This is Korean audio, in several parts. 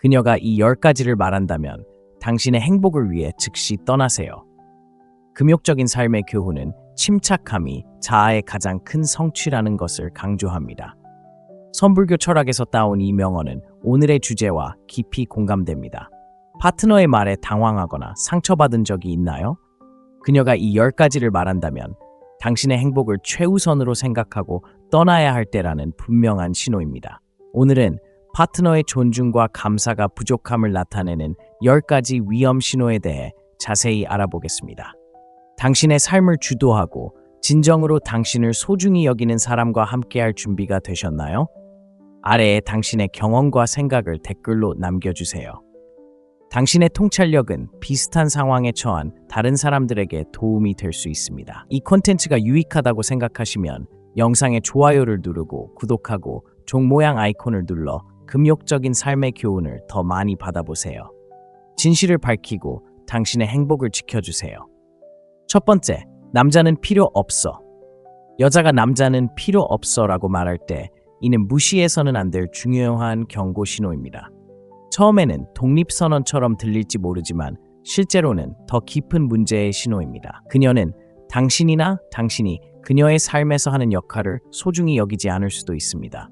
그녀가 이 10가지를 말한다면 당신의 행복을 위해 즉시 떠나세요. 금욕적인 삶의 교훈은 침착함이 자아의 가장 큰 성취라는 것을 강조합니다. 선불교 철학에서 따온 이 명언은 오늘의 주제와 깊이 공감됩니다. 파트너의 말에 당황하거나 상처받은 적이 있나요? 그녀가 이 10가지를 말한다면 당신의 행복을 최우선으로 생각하고 떠나야 할 때라는 분명한 신호입니다. 오늘은 파트너의 존중과 감사가 부족함을 나타내는 10가지 위험 신호에 대해 자세히 알아보겠습니다. 당신의 삶을 주도하고 진정으로 당신을 소중히 여기는 사람과 함께할 준비가 되셨나요? 아래에 당신의 경험과 생각을 댓글로 남겨주세요. 당신의 통찰력은 비슷한 상황에 처한 다른 사람들에게 도움이 될 수 있습니다. 이 콘텐츠가 유익하다고 생각하시면 영상에 좋아요를 누르고 구독하고 종 모양 아이콘을 눌러 금욕적인 삶의 교훈을 더 많이 받아보세요. 진실을 밝히고 당신의 행복을 지켜주세요. 첫 번째, 남자는 필요 없어. 여자가 남자는 필요 없어 라고 말할 때 이는 무시해서는 안 될 중요한 경고 신호입니다. 처음에는 독립선언처럼 들릴지 모르지만 실제로는 더 깊은 문제의 신호입니다. 그녀는 당신이나 당신이 그녀의 삶에서 하는 역할을 소중히 여기지 않을 수도 있습니다.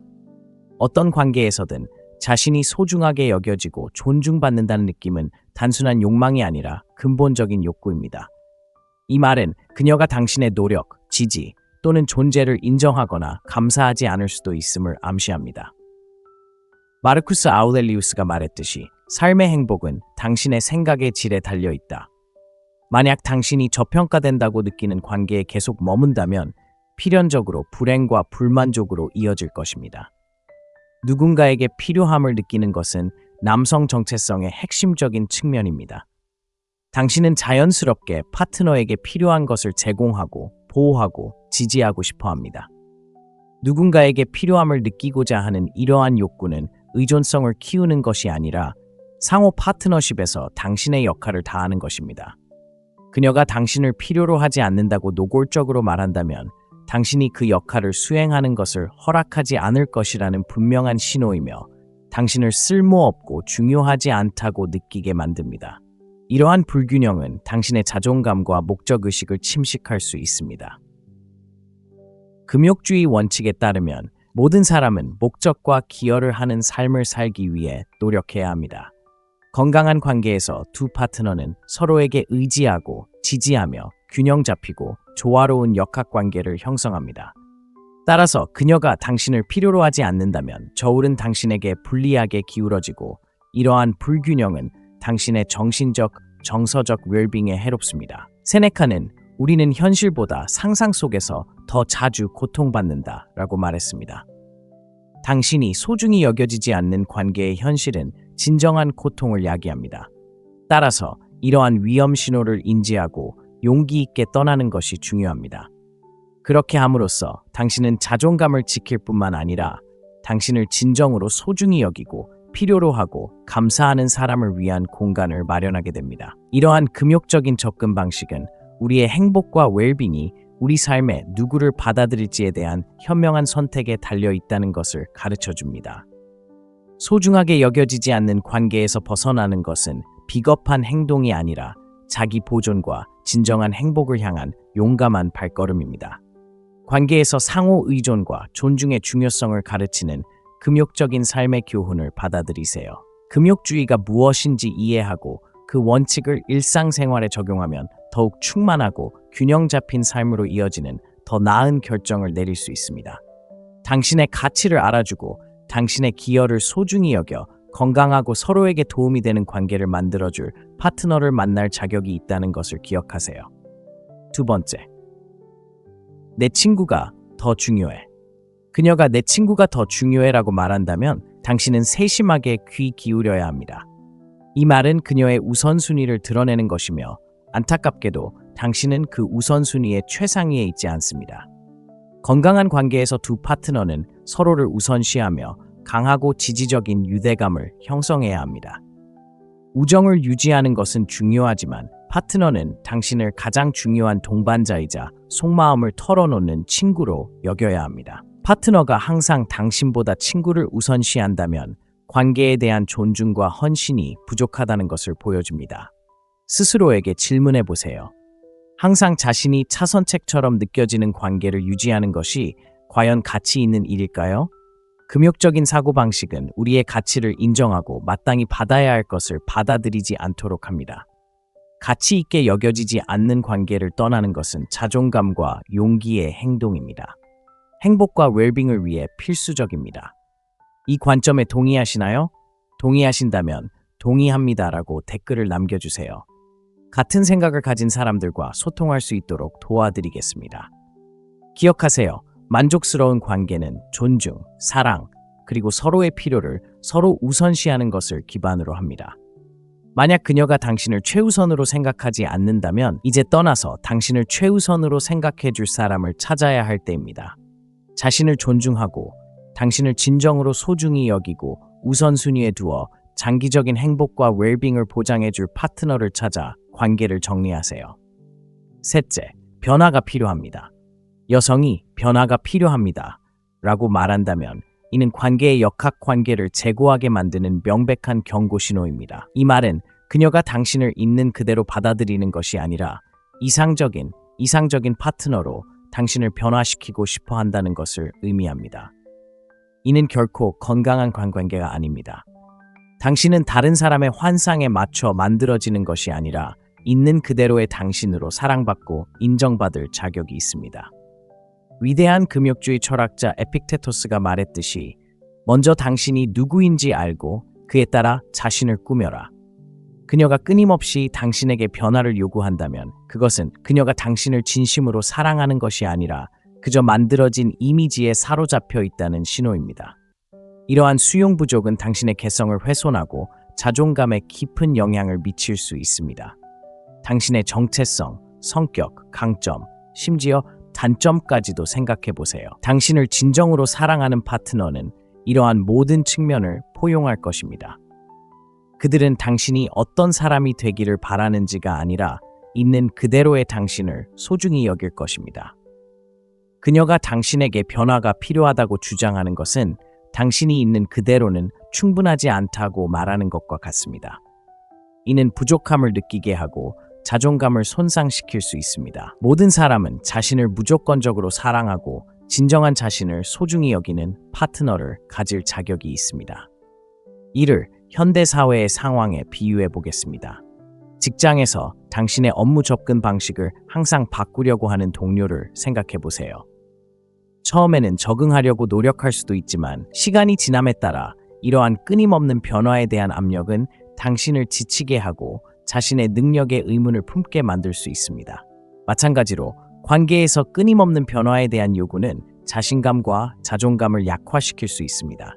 어떤 관계에서든 자신이 소중하게 여겨지고 존중받는다는 느낌은 단순한 욕망이 아니라 근본적인 욕구입니다. 이 말은 그녀가 당신의 노력, 지지 또는 존재를 인정하거나 감사하지 않을 수도 있음을 암시합니다. 마르쿠스 아우렐리우스가 말했듯이 삶의 행복은 당신의 생각의 질에 달려있다. 만약 당신이 저평가된다고 느끼는 관계에 계속 머문다면 필연적으로 불행과 불만족으로 이어질 것입니다. 누군가에게 필요함을 느끼는 것은 남성 정체성의 핵심적인 측면입니다. 당신은 자연스럽게 파트너에게 필요한 것을 제공하고 보호하고 지지하고 싶어 합니다. 누군가에게 필요함을 느끼고자 하는 이러한 욕구는 의존성을 키우는 것이 아니라 상호 파트너십에서 당신의 역할을 다하는 것입니다. 그녀가 당신을 필요로 하지 않는다고 노골적으로 말한다면 당신이 그 역할을 수행하는 것을 허락하지 않을 것이라는 분명한 신호이며 당신을 쓸모없고 중요하지 않다고 느끼게 만듭니다. 이러한 불균형은 당신의 자존감과 목적의식을 침식할 수 있습니다. 금욕주의 원칙에 따르면 모든 사람은 목적과 기여를 하는 삶을 살기 위해 노력해야 합니다. 건강한 관계에서 두 파트너는 서로에게 의지하고 지지하며 균형 잡히고 조화로운 역학관계를 형성합니다. 따라서 그녀가 당신을 필요로 하지 않는다면 저울은 당신에게 불리하게 기울어지고 이러한 불균형은 당신의 정신적, 정서적 웰빙에 해롭습니다. 세네카는 우리는 현실보다 상상 속에서 더 자주 고통받는다 라고 말했습니다. 당신이 소중히 여겨지지 않는 관계의 현실은 진정한 고통을 야기합니다. 따라서 이러한 위험 신호를 인지하고 용기 있게 떠나는 것이 중요합니다. 그렇게 함으로써 당신은 자존감을 지킬 뿐만 아니라 당신을 진정으로 소중히 여기고 필요로 하고 감사하는 사람을 위한 공간을 마련하게 됩니다. 이러한 금욕적인 접근 방식은 우리의 행복과 웰빙이 우리 삶에 누구를 받아들일지에 대한 현명한 선택에 달려 있다는 것을 가르쳐 줍니다. 소중하게 여겨지지 않는 관계에서 벗어나는 것은 비겁한 행동이 아니라 자기 보존과 진정한 행복을 향한 용감한 발걸음입니다. 관계에서 상호 의존과 존중의 중요성을 가르치는 금욕적인 삶의 교훈을 받아들이세요. 금욕주의가 무엇인지 이해하고 그 원칙을 일상생활에 적용하면 더욱 충만하고 균형 잡힌 삶으로 이어지는 더 나은 결정을 내릴 수 있습니다. 당신의 가치를 알아주고 당신의 기여를 소중히 여겨 건강하고 서로에게 도움이 되는 관계를 만들어줄 파트너를 만날 자격이 있다는 것을 기억하세요. 두 번째, 내 친구가 더 중요해. 그녀가 내 친구가 더 중요해라고 말한다면 당신은 세심하게 귀 기울여야 합니다. 이 말은 그녀의 우선순위를 드러내는 것이며 안타깝게도 당신은 그 우선순위의 최상위에 있지 않습니다. 건강한 관계에서 두 파트너는 서로를 우선시하며 강하고 지지적인 유대감을 형성해야 합니다. 우정을 유지하는 것은 중요하지만 파트너는 당신을 가장 중요한 동반자이자 속마음을 털어놓는 친구로 여겨야 합니다. 파트너가 항상 당신보다 친구를 우선시한다면 관계에 대한 존중과 헌신이 부족하다는 것을 보여줍니다. 스스로에게 질문해 보세요. 항상 자신이 차선책처럼 느껴지는 관계를 유지하는 것이 과연 가치 있는 일일까요? 금욕적인 사고방식은 우리의 가치를 인정하고 마땅히 받아야 할 것을 받아들이지 않도록 합니다. 가치 있게 여겨지지 않는 관계를 떠나는 것은 자존감과 용기의 행동입니다. 행복과 웰빙을 위해 필수적입니다. 이 관점에 동의하시나요? 동의하신다면 동의합니다라고 댓글을 남겨주세요. 같은 생각을 가진 사람들과 소통할 수 있도록 도와드리겠습니다. 기억하세요. 만족스러운 관계는 존중, 사랑, 그리고 서로의 필요를 서로 우선시하는 것을 기반으로 합니다. 만약 그녀가 당신을 최우선으로 생각하지 않는다면 이제 떠나서 당신을 최우선으로 생각해 줄 사람을 찾아야 할 때입니다. 자신을 존중하고 당신을 진정으로 소중히 여기고 우선순위에 두어 장기적인 행복과 웰빙을 보장해 줄 파트너를 찾아 관계를 정리하세요. 셋째, 변화가 필요합니다. 여성이 변화가 필요합니다 라고 말한다면 이는 관계의 역학관계를 재고하게 만드는 명백한 경고 신호입니다. 이 말은 그녀가 당신을 있는 그대로 받아들이는 것이 아니라 이상적인 파트너로 당신을 변화시키고 싶어 한다는 것을 의미합니다. 이는 결코 건강한 관계가 아닙니다. 당신은 다른 사람의 환상에 맞춰 만들어지는 것이 아니라 있는 그대로의 당신으로 사랑받고 인정받을 자격이 있습니다. 위대한 금욕주의 철학자 에픽테토스가 말했듯이 먼저 당신이 누구인지 알고 그에 따라 자신을 꾸며라. 그녀가 끊임없이 당신에게 변화를 요구한다면 그것은 그녀가 당신을 진심으로 사랑하는 것이 아니라 그저 만들어진 이미지에 사로잡혀 있다는 신호입니다. 이러한 수용 부족은 당신의 개성을 훼손하고 자존감에 깊은 영향을 미칠 수 있습니다. 당신의 정체성, 성격, 강점, 심지어 단점까지도 생각해 보세요. 당신을 진정으로 사랑하는 파트너는 이러한 모든 측면을 포용할 것입니다. 그들은 당신이 어떤 사람이 되기를 바라는지가 아니라 있는 그대로의 당신을 소중히 여길 것입니다. 그녀가 당신에게 변화가 필요하다고 주장하는 것은 당신이 있는 그대로는 충분하지 않다고 말하는 것과 같습니다. 이는 부족함을 느끼게 하고 자존감을 손상시킬 수 있습니다. 모든 사람은 자신을 무조건적으로 사랑하고 진정한 자신을 소중히 여기는 파트너를 가질 자격이 있습니다. 이를 현대사회의 상황에 비유해 보겠습니다. 직장에서 당신의 업무 접근 방식을 항상 바꾸려고 하는 동료를 생각해 보세요. 처음에는 적응하려고 노력할 수도 있지만 시간이 지남에 따라 이러한 끊임없는 변화에 대한 압력은 당신을 지치게 하고 자신의 능력에 의문을 품게 만들 수 있습니다. 마찬가지로 관계에서 끊임없는 변화에 대한 요구는 자신감과 자존감을 약화시킬 수 있습니다.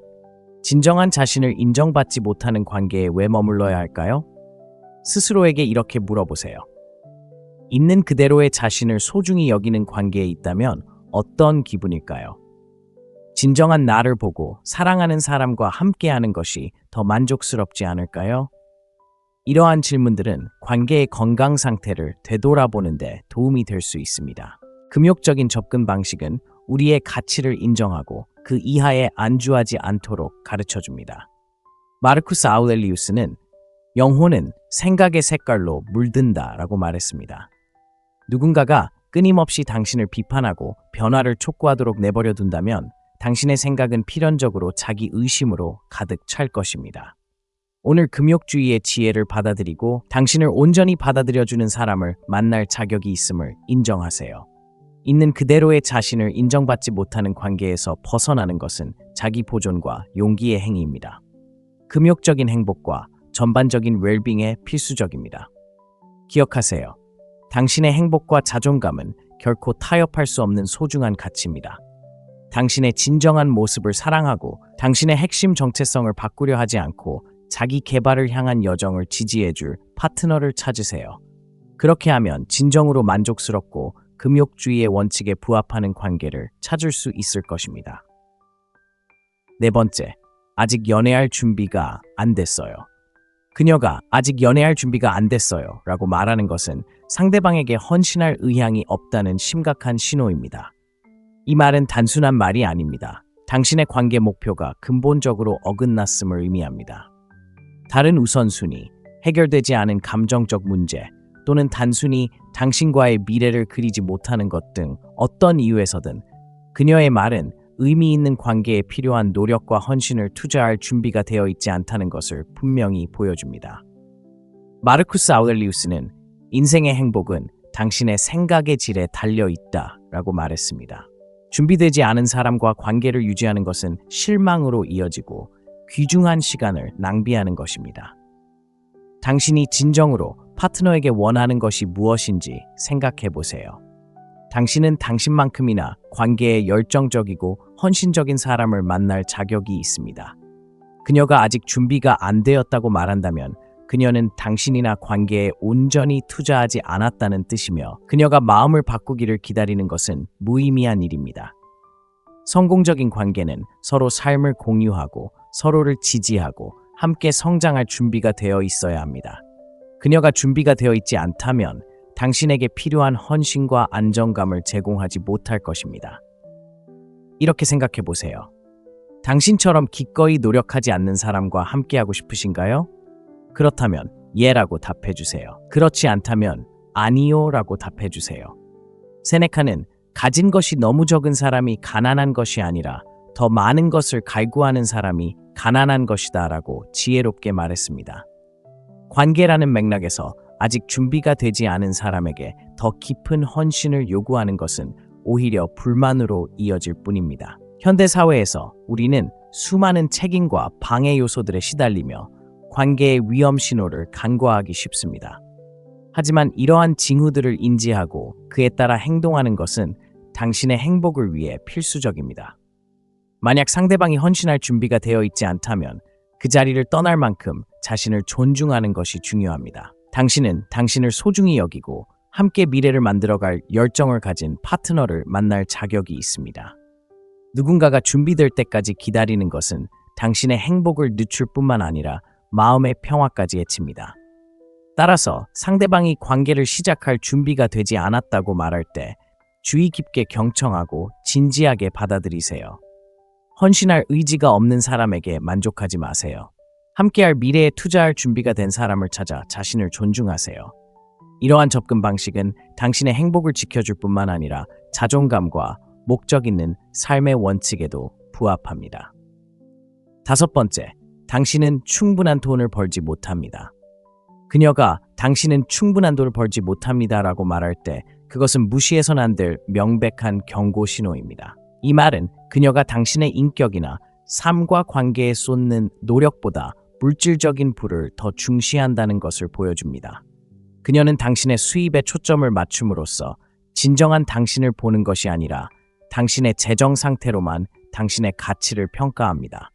진정한 자신을 인정받지 못하는 관계에 왜 머물러야 할까요? 스스로에게 이렇게 물어보세요. 있는 그대로의 자신을 소중히 여기는 관계에 있다면 어떤 기분일까요? 진정한 나를 보고 사랑하는 사람과 함께하는 것이 더 만족스럽지 않을까요? 이러한 질문들은 관계의 건강 상태를 되돌아보는 데 도움이 될 수 있습니다. 금욕적인 접근 방식은 우리의 가치를 인정하고 그 이하에 안주하지 않도록 가르쳐줍니다. 마르쿠스 아우렐리우스는 영혼은 생각의 색깔로 물든다라고 말했습니다. 누군가가 끊임없이 당신을 비판하고 변화를 촉구하도록 내버려 둔다면 당신의 생각은 필연적으로 자기 의심으로 가득 찰 것입니다. 오늘 금욕주의의 지혜를 받아들이고 당신을 온전히 받아들여주는 사람을 만날 자격이 있음을 인정하세요. 있는 그대로의 자신을 인정받지 못하는 관계에서 벗어나는 것은 자기 보존과 용기의 행위입니다. 금욕적인 행복과 전반적인 웰빙에 필수적입니다. 기억하세요. 당신의 행복과 자존감은 결코 타협할 수 없는 소중한 가치입니다. 당신의 진정한 모습을 사랑하고 당신의 핵심 정체성을 바꾸려 하지 않고 자기 개발을 향한 여정을 지지해줄 파트너를 찾으세요. 그렇게 하면 진정으로 만족스럽고 금욕주의의 원칙에 부합하는 관계를 찾을 수 있을 것입니다. 네 번째, 아직 연애할 준비가 안 됐어요. 그녀가 아직 연애할 준비가 안 됐어요 라고 말하는 것은 상대방에게 헌신할 의향이 없다는 심각한 신호입니다. 이 말은 단순한 말이 아닙니다. 당신의 관계 목표가 근본적으로 어긋났음을 의미합니다. 다른 우선순위, 해결되지 않은 감정적 문제, 또는 단순히 당신과의 미래를 그리지 못하는 것 등 어떤 이유에서든 그녀의 말은 의미 있는 관계에 필요한 노력과 헌신을 투자할 준비가 되어 있지 않다는 것을 분명히 보여줍니다. 마르쿠스 아우렐리우스는 인생의 행복은 당신의 생각의 질에 달려 있다라고 말했습니다. 준비되지 않은 사람과 관계를 유지하는 것은 실망으로 이어지고 귀중한 시간을 낭비하는 것입니다. 당신이 진정으로 파트너에게 원하는 것이 무엇인지 생각해 보세요. 당신은 당신만큼이나 관계에 열정적이고 헌신적인 사람을 만날 자격이 있습니다. 그녀가 아직 준비가 안 되었다고 말한다면 그녀는 당신이나 관계에 온전히 투자하지 않았다는 뜻이며 그녀가 마음을 바꾸기를 기다리는 것은 무의미한 일입니다. 성공적인 관계는 서로 삶을 공유하고 서로를 지지하고 함께 성장할 준비가 되어 있어야 합니다. 그녀가 준비가 되어 있지 않다면 당신에게 필요한 헌신과 안정감을 제공하지 못할 것입니다. 이렇게 생각해 보세요. 당신처럼 기꺼이 노력하지 않는 사람과 함께하고 싶으신가요? 그렇다면 예라고 답해 주세요. 그렇지 않다면 아니요라고 답해 주세요. 세네카는 가진 것이 너무 적은 사람이 가난한 것이 아니라 더 많은 것을 갈구하는 사람이 가난한 것이다라고 지혜롭게 말했습니다. 관계라는 맥락에서 아직 준비가 되지 않은 사람에게 더 깊은 헌신을 요구하는 것은 오히려 불만으로 이어질 뿐입니다. 현대 사회에서 우리는 수많은 책임과 방해 요소들에 시달리며 관계의 위험 신호를 간과하기 쉽습니다. 하지만 이러한 징후들을 인지하고 그에 따라 행동하는 것은 당신의 행복을 위해 필수적입니다. 만약 상대방이 헌신할 준비가 되어 있지 않다면 그 자리를 떠날 만큼 자신을 존중하는 것이 중요합니다. 당신은 당신을 소중히 여기고 함께 미래를 만들어갈 열정을 가진 파트너를 만날 자격이 있습니다. 누군가가 준비될 때까지 기다리는 것은 당신의 행복을 늦출 뿐만 아니라 마음의 평화까지 해칩니다. 따라서 상대방이 관계를 시작할 준비가 되지 않았다고 말할 때 주의 깊게 경청하고 진지하게 받아들이세요. 헌신할 의지가 없는 사람에게 만족하지 마세요. 함께할 미래에 투자할 준비가 된 사람을 찾아 자신을 존중하세요. 이러한 접근 방식은 당신의 행복을 지켜줄 뿐만 아니라 자존감과 목적 있는 삶의 원칙에도 부합합니다. 5번째, 당신은 충분한 돈을 벌지 못합니다. 그녀가 당신은 충분한 돈을 벌지 못합니다라고 말할 때 그것은 무시해서는 안 될 명백한 경고 신호입니다. 이 말은 그녀가 당신의 인격이나 삶과 관계에 쏟는 노력보다 물질적인 부를 더 중시한다는 것을 보여줍니다. 그녀는 당신의 수입에 초점을 맞춤으로써 진정한 당신을 보는 것이 아니라 당신의 재정 상태로만 당신의 가치를 평가합니다.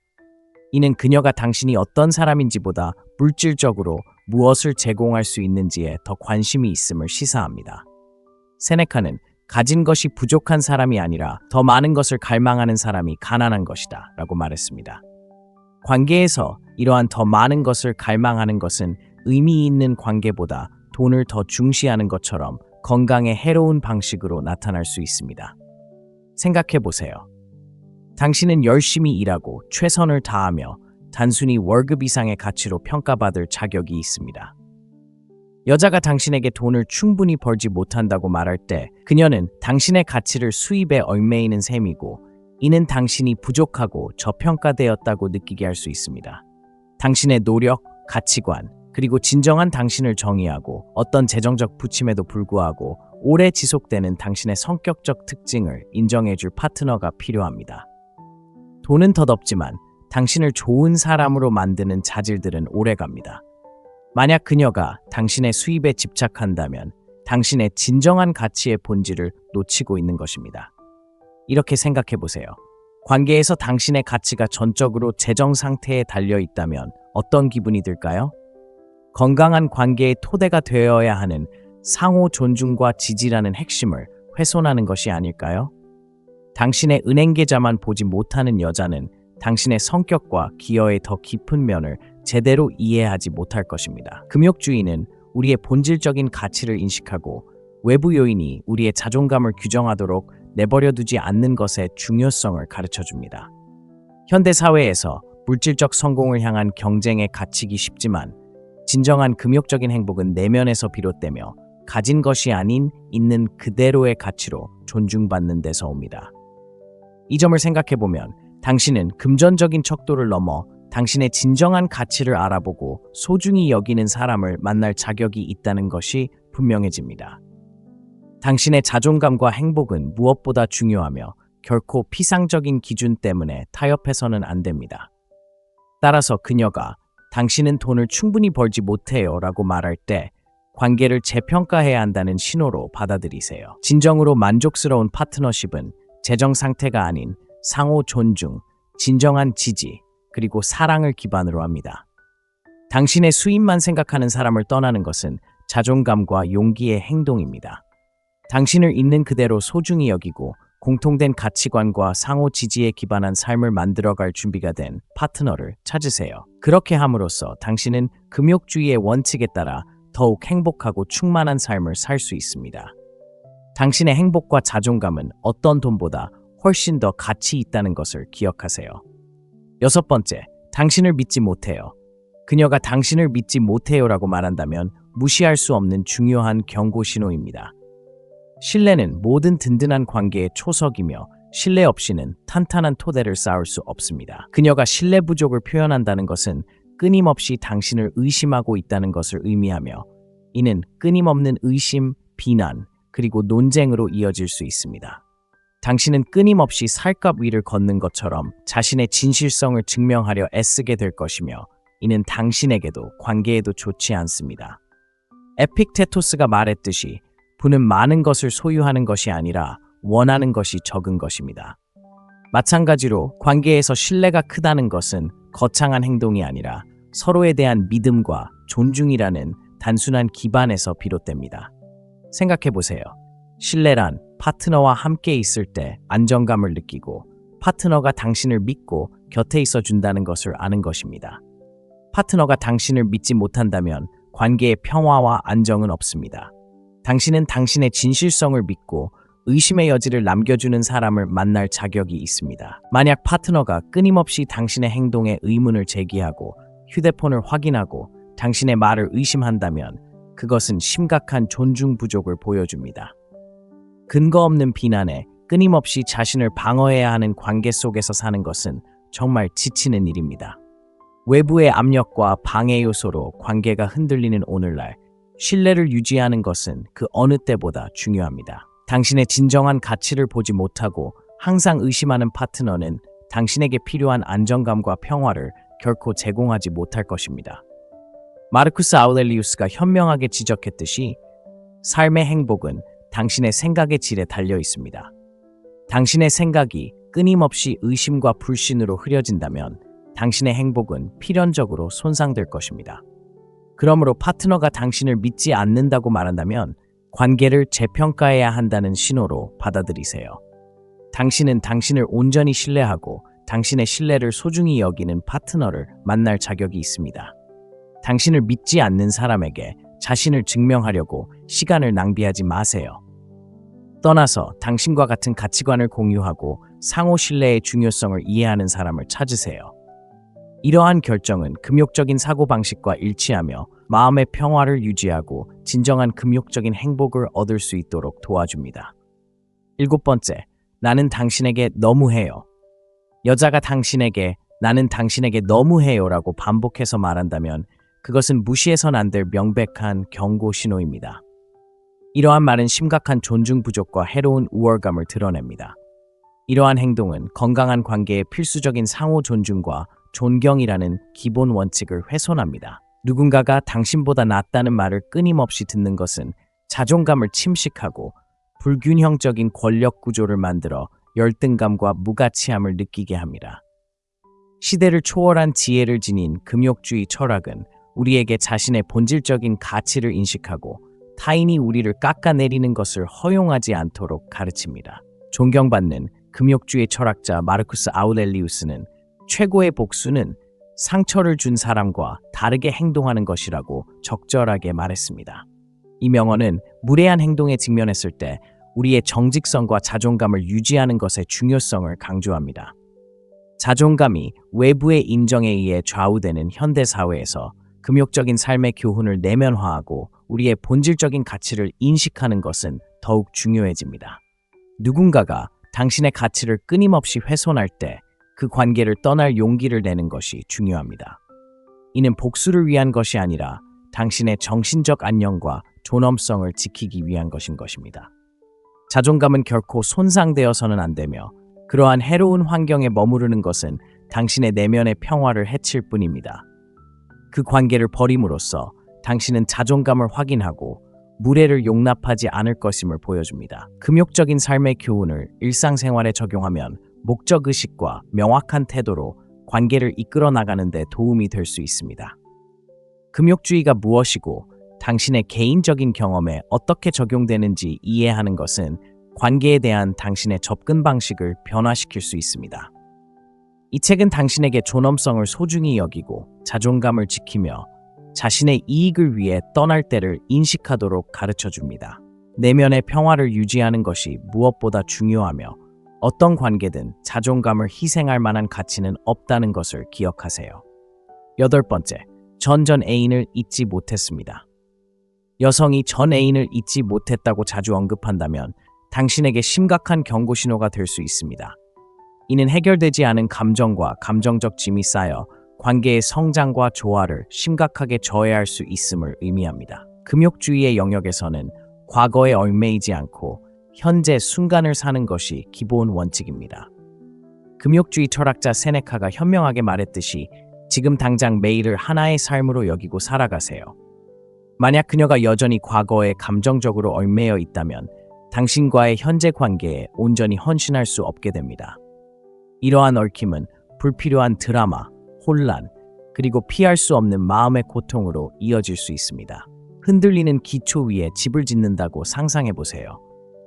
이는 그녀가 당신이 어떤 사람인지보다 물질적으로 무엇을 제공할 수 있는지에 더 관심이 있음을 시사합니다. 세네카는 가진 것이 부족한 사람이 아니라 더 많은 것을 갈망하는 사람이 가난한 것이다 라고 말했습니다. 관계에서 이러한 더 많은 것을 갈망하는 것은 의미 있는 관계보다 돈을 더 중시하는 것처럼 건강에 해로운 방식으로 나타날 수 있습니다. 생각해 보세요. 당신은 열심히 일하고 최선을 다하며 단순히 월급 이상의 가치로 평가받을 자격이 있습니다. 여자가 당신에게 돈을 충분히 벌지 못한다고 말할 때 그녀는 당신의 가치를 수입에 얽매이는 셈이고 이는 당신이 부족하고 저평가되었다고 느끼게 할 수 있습니다. 당신의 노력, 가치관, 그리고 진정한 당신을 정의하고 어떤 재정적 부침에도 불구하고 오래 지속되는 당신의 성격적 특징을 인정해줄 파트너가 필요합니다. 돈은 덧없지만 당신을 좋은 사람으로 만드는 자질들은 오래갑니다. 만약 그녀가 당신의 수입에 집착한다면 당신의 진정한 가치의 본질을 놓치고 있는 것입니다. 이렇게 생각해 보세요. 관계에서 당신의 가치가 전적으로 재정 상태에 달려 있다면 어떤 기분이 들까요? 건강한 관계의 토대가 되어야 하는 상호 존중과 지지라는 핵심을 훼손하는 것이 아닐까요? 당신의 은행 계좌만 보지 못하는 여자는 당신의 성격과 기여의 더 깊은 면을 제대로 이해하지 못할 것입니다. 금욕주의는 우리의 본질적인 가치를 인식하고 외부 요인이 우리의 자존감을 규정하도록 내버려 두지 않는 것의 중요성을 가르쳐 줍니다. 현대 사회에서 물질적 성공을 향한 경쟁에 갇히기 쉽지만 진정한 금욕적인 행복은 내면에서 비롯되며 가진 것이 아닌 있는 그대로의 가치로 존중받는 데서 옵니다. 이 점을 생각해보면 당신은 금전적인 척도를 넘어 당신의 진정한 가치를 알아보고 소중히 여기는 사람을 만날 자격이 있다는 것이 분명해집니다. 당신의 자존감과 행복은 무엇보다 중요하며 결코 피상적인 기준 때문에 타협해서는 안 됩니다. 따라서 그녀가 당신은 돈을 충분히 벌지 못해요 라고 말할 때 관계를 재평가해야 한다는 신호로 받아들이세요. 진정으로 만족스러운 파트너십은 재정 상태가 아닌 상호 존중, 진정한 지지, 그리고 사랑을 기반으로 합니다. 당신의 수입만 생각하는 사람을 떠나는 것은 자존감과 용기의 행동입니다. 당신을 있는 그대로 소중히 여기고 공통된 가치관과 상호 지지에 기반한 삶을 만들어갈 준비가 된 파트너를 찾으세요. 그렇게 함으로써 당신은 금욕주의의 원칙에 따라 더욱 행복하고 충만한 삶을 살 수 있습니다. 당신의 행복과 자존감은 어떤 돈보다 훨씬 더 가치 있다는 것을 기억하세요. 6번째, 당신을 믿지 못해요. 그녀가 당신을 믿지 못해요라고 말한다면 무시할 수 없는 중요한 경고 신호입니다. 신뢰는 모든 든든한 관계의 초석이며 신뢰 없이는 탄탄한 토대를 쌓을 수 없습니다. 그녀가 신뢰 부족을 표현한다는 것은 끊임없이 당신을 의심하고 있다는 것을 의미하며 이는 끊임없는 의심, 비난, 그리고 논쟁으로 이어질 수 있습니다. 당신은 끊임없이 살갗 위를 걷는 것처럼 자신의 진실성을 증명하려 애쓰게 될 것이며 이는 당신에게도 관계에도 좋지 않습니다. 에픽테토스가 말했듯이 부는 많은 것을 소유하는 것이 아니라 원하는 것이 적은 것입니다. 마찬가지로 관계에서 신뢰가 크다는 것은 거창한 행동이 아니라 서로에 대한 믿음과 존중이라는 단순한 기반에서 비롯됩니다. 생각해보세요. 신뢰란 파트너와 함께 있을 때 안정감을 느끼고 파트너가 당신을 믿고 곁에 있어 준다는 것을 아는 것입니다. 파트너가 당신을 믿지 못한다면 관계의 평화와 안정은 없습니다. 당신은 당신의 진실성을 믿고 의심의 여지를 남겨주는 사람을 만날 자격이 있습니다. 만약 파트너가 끊임없이 당신의 행동에 의문을 제기하고 휴대폰을 확인하고 당신의 말을 의심한다면 그것은 심각한 존중 부족을 보여줍니다. 근거 없는 비난에 끊임없이 자신을 방어해야 하는 관계 속에서 사는 것은 정말 지치는 일입니다. 외부의 압력과 방해 요소로 관계가 흔들리는 오늘날 신뢰를 유지하는 것은 그 어느 때보다 중요합니다. 당신의 진정한 가치를 보지 못하고 항상 의심하는 파트너는 당신에게 필요한 안정감과 평화를 결코 제공하지 못할 것입니다. 마르쿠스 아우렐리우스가 현명하게 지적했듯이 삶의 행복은 당신의 생각의 질에 달려 있습니다. 당신의 생각이 끊임없이 의심과 불신으로 흐려진다면 당신의 행복은 필연적으로 손상될 것입니다. 그러므로 파트너가 당신을 믿지 않는다고 말한다면 관계를 재평가해야 한다는 신호로 받아들이세요. 당신은 당신을 온전히 신뢰하고 당신의 신뢰를 소중히 여기는 파트너를 만날 자격이 있습니다. 당신을 믿지 않는 사람에게 자신을 증명하려고 시간을 낭비하지 마세요. 떠나서 당신과 같은 가치관을 공유하고 상호 신뢰의 중요성을 이해하는 사람을 찾으세요. 이러한 결정은 금욕적인 사고방식과 일치하며 마음의 평화를 유지하고 진정한 금욕적인 행복을 얻을 수 있도록 도와줍니다. 7번째, 나는 당신에게 너무해요. 여자가 당신에게 나는 당신에게 너무해요라고 반복해서 말한다면 그것은 무시해선 안 될 명백한 경고 신호입니다. 이러한 말은 심각한 존중 부족과 해로운 우월감을 드러냅니다. 이러한 행동은 건강한 관계의 필수적인 상호 존중과 존경이라는 기본 원칙을 훼손합니다. 누군가가 당신보다 낫다는 말을 끊임없이 듣는 것은 자존감을 침식하고 불균형적인 권력 구조를 만들어 열등감과 무가치함을 느끼게 합니다. 시대를 초월한 지혜를 지닌 금욕주의 철학은 우리에게 자신의 본질적인 가치를 인식하고 타인이 우리를 깎아내리는 것을 허용하지 않도록 가르칩니다. 존경받는 금욕주의 철학자 마르쿠스 아우렐리우스는 최고의 복수는 상처를 준 사람과 다르게 행동하는 것이라고 적절하게 말했습니다. 이 명언은 무례한 행동에 직면했을 때 우리의 정직성과 자존감을 유지하는 것의 중요성을 강조합니다. 자존감이 외부의 인정에 의해 좌우되는 현대 사회에서 금욕적인 삶의 교훈을 내면화하고 우리의 본질적인 가치를 인식하는 것은 더욱 중요해집니다. 누군가가 당신의 가치를 끊임없이 훼손할 때 그 관계를 떠날 용기를 내는 것이 중요합니다. 이는 복수를 위한 것이 아니라 당신의 정신적 안녕과 존엄성을 지키기 위한 것입니다. 자존감은 결코 손상되어서는 안 되며 그러한 해로운 환경에 머무르는 것은 당신의 내면의 평화를 해칠 뿐입니다. 그 관계를 버림으로써 당신은 자존감을 확인하고 무례를 용납하지 않을 것임을 보여줍니다. 금욕적인 삶의 교훈을 일상생활에 적용하면 목적의식과 명확한 태도로 관계를 이끌어 나가는 데 도움이 될 수 있습니다. 금욕주의가 무엇이고 당신의 개인적인 경험에 어떻게 적용되는지 이해하는 것은 관계에 대한 당신의 접근 방식을 변화시킬 수 있습니다. 이 책은 당신에게 존엄성을 소중히 여기고 자존감을 지키며 자신의 이익을 위해 떠날 때를 인식하도록 가르쳐 줍니다. 내면의 평화를 유지하는 것이 무엇보다 중요하며 어떤 관계든 자존감을 희생할 만한 가치는 없다는 것을 기억하세요. 8번째, 전 애인을 잊지 못했습니다. 여성이 전 애인을 잊지 못했다고 자주 언급한다면 당신에게 심각한 경고 신호가 될 수 있습니다. 이는 해결되지 않은 감정과 감정적 짐이 쌓여 관계의 성장과 조화를 심각하게 저해할 수 있음을 의미합니다. 금욕주의의 영역에서는 과거에 얽매이지 않고 현재 순간을 사는 것이 기본 원칙입니다. 금욕주의 철학자 세네카가 현명하게 말했듯이 지금 당장 매일을 하나의 삶으로 여기고 살아가세요. 만약 그녀가 여전히 과거에 감정적으로 얽매여 있다면 당신과의 현재 관계에 온전히 헌신할 수 없게 됩니다. 이러한 얽힘은 불필요한 드라마, 혼란, 그리고 피할 수 없는 마음의 고통으로 이어질 수 있습니다. 흔들리는 기초 위에 집을 짓는다고 상상해보세요.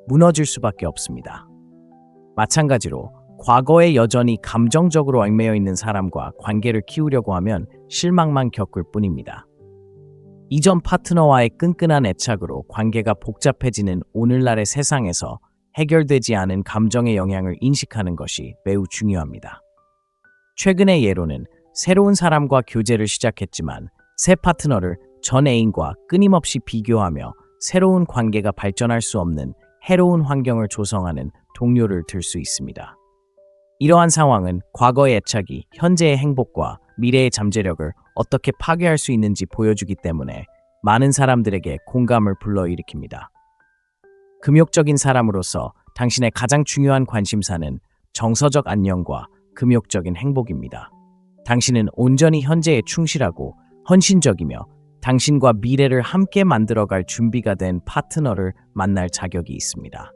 무너질 수밖에 없습니다. 마찬가지로 과거에 여전히 감정적으로 얽매여 있는 사람과 관계를 키우려고 하면 실망만 겪을 뿐입니다. 이전 파트너와의 끈끈한 애착으로 관계가 복잡해지는 오늘날의 세상에서 해결되지 않은 감정의 영향을 인식하는 것이 매우 중요합니다. 최근의 예로는 새로운 사람과 교제를 시작했지만 새 파트너를 전 애인과 끊임없이 비교하며 새로운 관계가 발전할 수 없는 해로운 환경을 조성하는 동료를 들 수 있습니다. 이러한 상황은 과거의 애착이 현재의 행복과 미래의 잠재력을 어떻게 파괴할 수 있는지 보여주기 때문에 많은 사람들에게 공감을 불러일으킵니다. 금욕적인 사람으로서 당신의 가장 중요한 관심사는 정서적 안녕과 금욕적인 행복입니다. 당신은 온전히 현재에 충실하고 헌신적이며 당신과 미래를 함께 만들어갈 준비가 된 파트너를 만날 자격이 있습니다.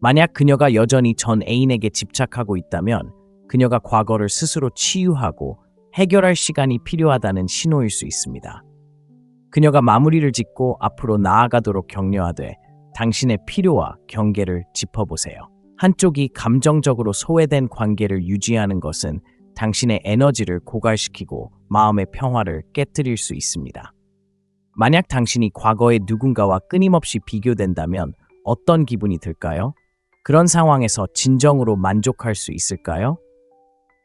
만약 그녀가 여전히 전 애인에게 집착하고 있다면 그녀가 과거를 스스로 치유하고 해결할 시간이 필요하다는 신호일 수 있습니다. 그녀가 마무리를 짓고 앞으로 나아가도록 격려하되 당신의 필요와 경계를 짚어보세요. 한쪽이 감정적으로 소외된 관계를 유지하는 것은 당신의 에너지를 고갈시키고 마음의 평화를 깨뜨릴 수 있습니다. 만약 당신이 과거의 누군가와 끊임없이 비교된다면 어떤 기분이 들까요? 그런 상황에서 진정으로 만족할 수 있을까요?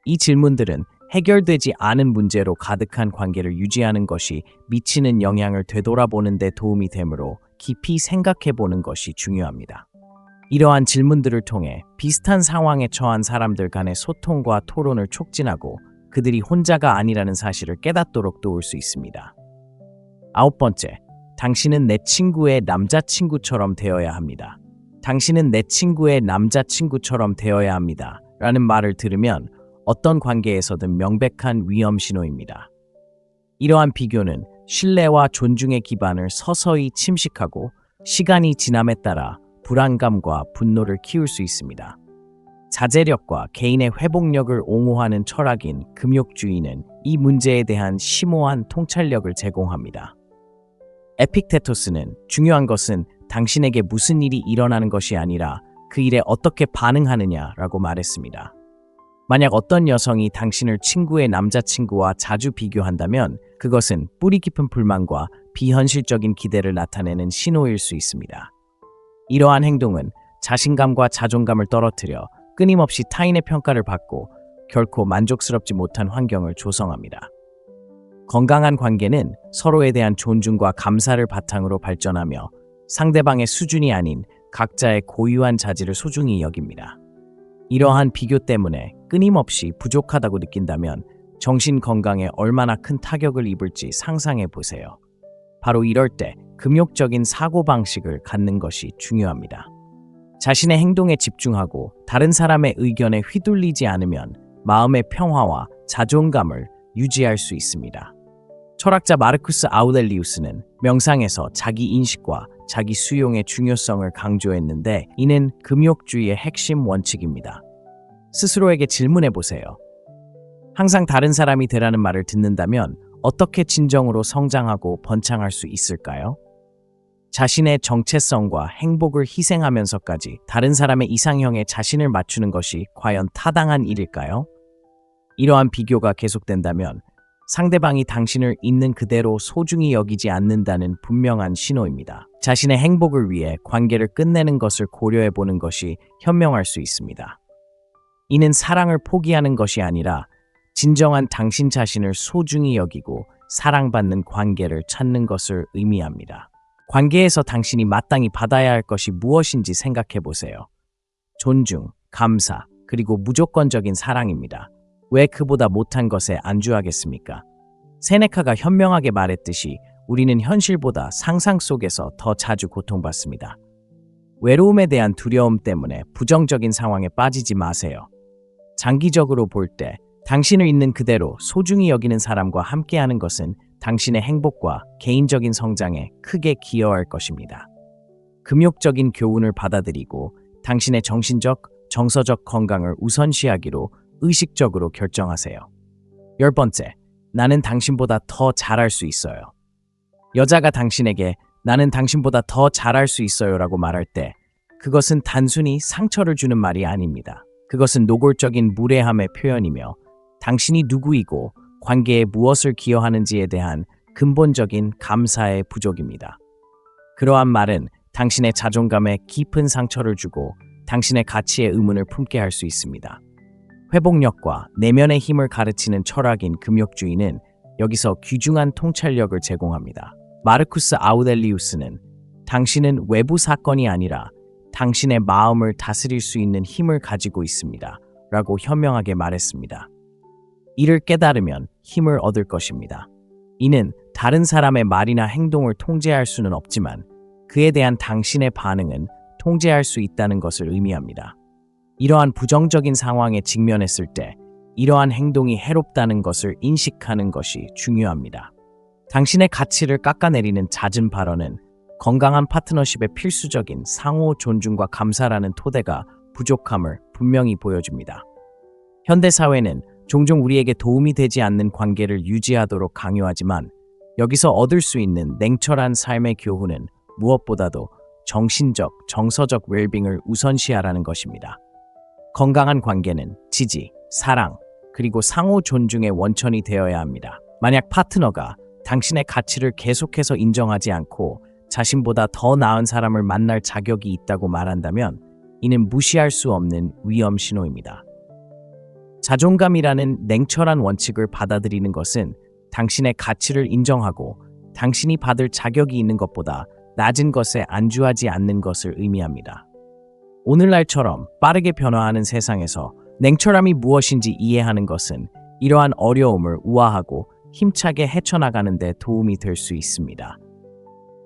이 질문들은 해결되지 않은 문제로 가득한 관계를 유지하는 것이 미치는 영향을 되돌아보는 데 도움이 되므로 깊이 생각해 보는 것이 중요합니다. 이러한 질문들을 통해 비슷한 상황에 처한 사람들 간의 소통과 토론을 촉진하고 그들이 혼자가 아니라는 사실을 깨닫도록 도울 수 있습니다. 9번째, 당신은 내 친구의 남자친구처럼 되어야 합니다. 당신은 내 친구의 남자친구처럼 되어야 합니다. 라는 말을 들으면 어떤 관계에서든 명백한 위험 신호입니다. 이러한 비교는 신뢰와 존중의 기반을 서서히 침식하고 시간이 지남에 따라 불안감과 분노를 키울 수 있습니다. 자제력과 개인의 회복력을 옹호하는 철학인 금욕주의는 이 문제에 대한 심오한 통찰력을 제공합니다. 에픽테토스는 중요한 것은 당신에게 무슨 일이 일어나는 것이 아니라 그 일에 어떻게 반응하느냐라고 말했습니다. 만약 어떤 여성이 당신을 친구의 남자친구와 자주 비교한다면 그것은 뿌리 깊은 불만과 비현실적인 기대를 나타내는 신호일 수 있습니다. 이러한 행동은 자신감과 자존감을 떨어뜨려 끊임없이 타인의 평가를 받고 결코 만족스럽지 못한 환경을 조성합니다. 건강한 관계는 서로에 대한 존중과 감사를 바탕으로 발전하며 상대방의 수준이 아닌 각자의 고유한 자질을 소중히 여깁니다. 이러한 비교 때문에 끊임없이 부족하다고 느낀다면 정신 건강에 얼마나 큰 타격을 입을지 상상해 보세요. 바로 이럴 때 금욕적인 사고방식을 갖는 것이 중요합니다. 자신의 행동에 집중하고 다른 사람의 의견에 휘둘리지 않으면 마음의 평화와 자존감을 유지할 수 있습니다. 철학자 마르쿠스 아우렐리우스는 명상에서 자기 인식과 자기 수용의 중요성을 강조했는데 이는 금욕주의의 핵심 원칙입니다. 스스로에게 질문해 보세요. 항상 다른 사람이 되라는 말을 듣는다면 어떻게 진정으로 성장하고 번창할 수 있을까요? 자신의 정체성과 행복을 희생하면서까지 다른 사람의 이상형에 자신을 맞추는 것이 과연 타당한 일일까요? 이러한 비교가 계속된다면 상대방이 당신을 있는 그대로 소중히 여기지 않는다는 분명한 신호입니다. 자신의 행복을 위해 관계를 끝내는 것을 고려해 보는 것이 현명할 수 있습니다. 이는 사랑을 포기하는 것이 아니라 진정한 당신 자신을 소중히 여기고 사랑받는 관계를 찾는 것을 의미합니다. 관계에서 당신이 마땅히 받아야 할 것이 무엇인지 생각해 보세요. 존중, 감사, 그리고 무조건적인 사랑입니다. 왜 그보다 못한 것에 안주하겠습니까? 세네카가 현명하게 말했듯이 우리는 현실보다 상상 속에서 더 자주 고통받습니다. 외로움에 대한 두려움 때문에 부정적인 상황에 빠지지 마세요. 장기적으로 볼 때 당신을 있는 그대로 소중히 여기는 사람과 함께하는 것은 당신의 행복과 개인적인 성장에 크게 기여할 것입니다. 금욕적인 교훈을 받아들이고 당신의 정신적, 정서적 건강을 우선시하기로 의식적으로 결정하세요. 10번째, 나는 당신보다 더 잘할 수 있어요. 여자가 당신에게 나는 당신보다 더 잘할 수 있어요 라고 말할 때 그것은 단순히 상처를 주는 말이 아닙니다. 그것은 노골적인 무례함의 표현이며 당신이 누구이고 관계에 무엇을 기여하는지에 대한 근본적인 감사의 부족입니다. 그러한 말은 당신의 자존감에 깊은 상처를 주고 당신의 가치에 의문을 품게 할 수 있습니다. 회복력과 내면의 힘을 가르치는 철학인 금욕주의는 여기서 귀중한 통찰력을 제공합니다. 마르쿠스 아우렐리우스는 당신은 외부 사건이 아니라 당신의 마음을 다스릴 수 있는 힘을 가지고 있습니다. 라고 현명하게 말했습니다. 이를 깨달으면 힘을 얻을 것입니다. 이는 다른 사람의 말이나 행동을 통제할 수는 없지만 그에 대한 당신의 반응은 통제할 수 있다는 것을 의미합니다. 이러한 부정적인 상황에 직면했을 때 이러한 행동이 해롭다는 것을 인식하는 것이 중요합니다. 당신의 가치를 깎아내리는 잦은 발언은 건강한 파트너십의 필수적인 상호 존중과 감사라는 토대가 부족함을 분명히 보여줍니다. 현대사회는 종종 우리에게 도움이 되지 않는 관계를 유지하도록 강요하지만 여기서 얻을 수 있는 냉철한 삶의 교훈은 무엇보다도 정신적, 정서적 웰빙을 우선시하라는 것입니다. 건강한 관계는 지지, 사랑, 그리고 상호 존중의 원천이 되어야 합니다. 만약 파트너가 당신의 가치를 계속해서 인정하지 않고 자신보다 더 나은 사람을 만날 자격이 있다고 말한다면 이는 무시할 수 없는 위험 신호입니다. 자존감이라는 냉철한 원칙을 받아들이는 것은 당신의 가치를 인정하고 당신이 받을 자격이 있는 것보다 낮은 것에 안주하지 않는 것을 의미합니다. 오늘날처럼 빠르게 변화하는 세상에서 냉철함이 무엇인지 이해하는 것은 이러한 어려움을 우아하고 힘차게 헤쳐나가는 데 도움이 될 수 있습니다.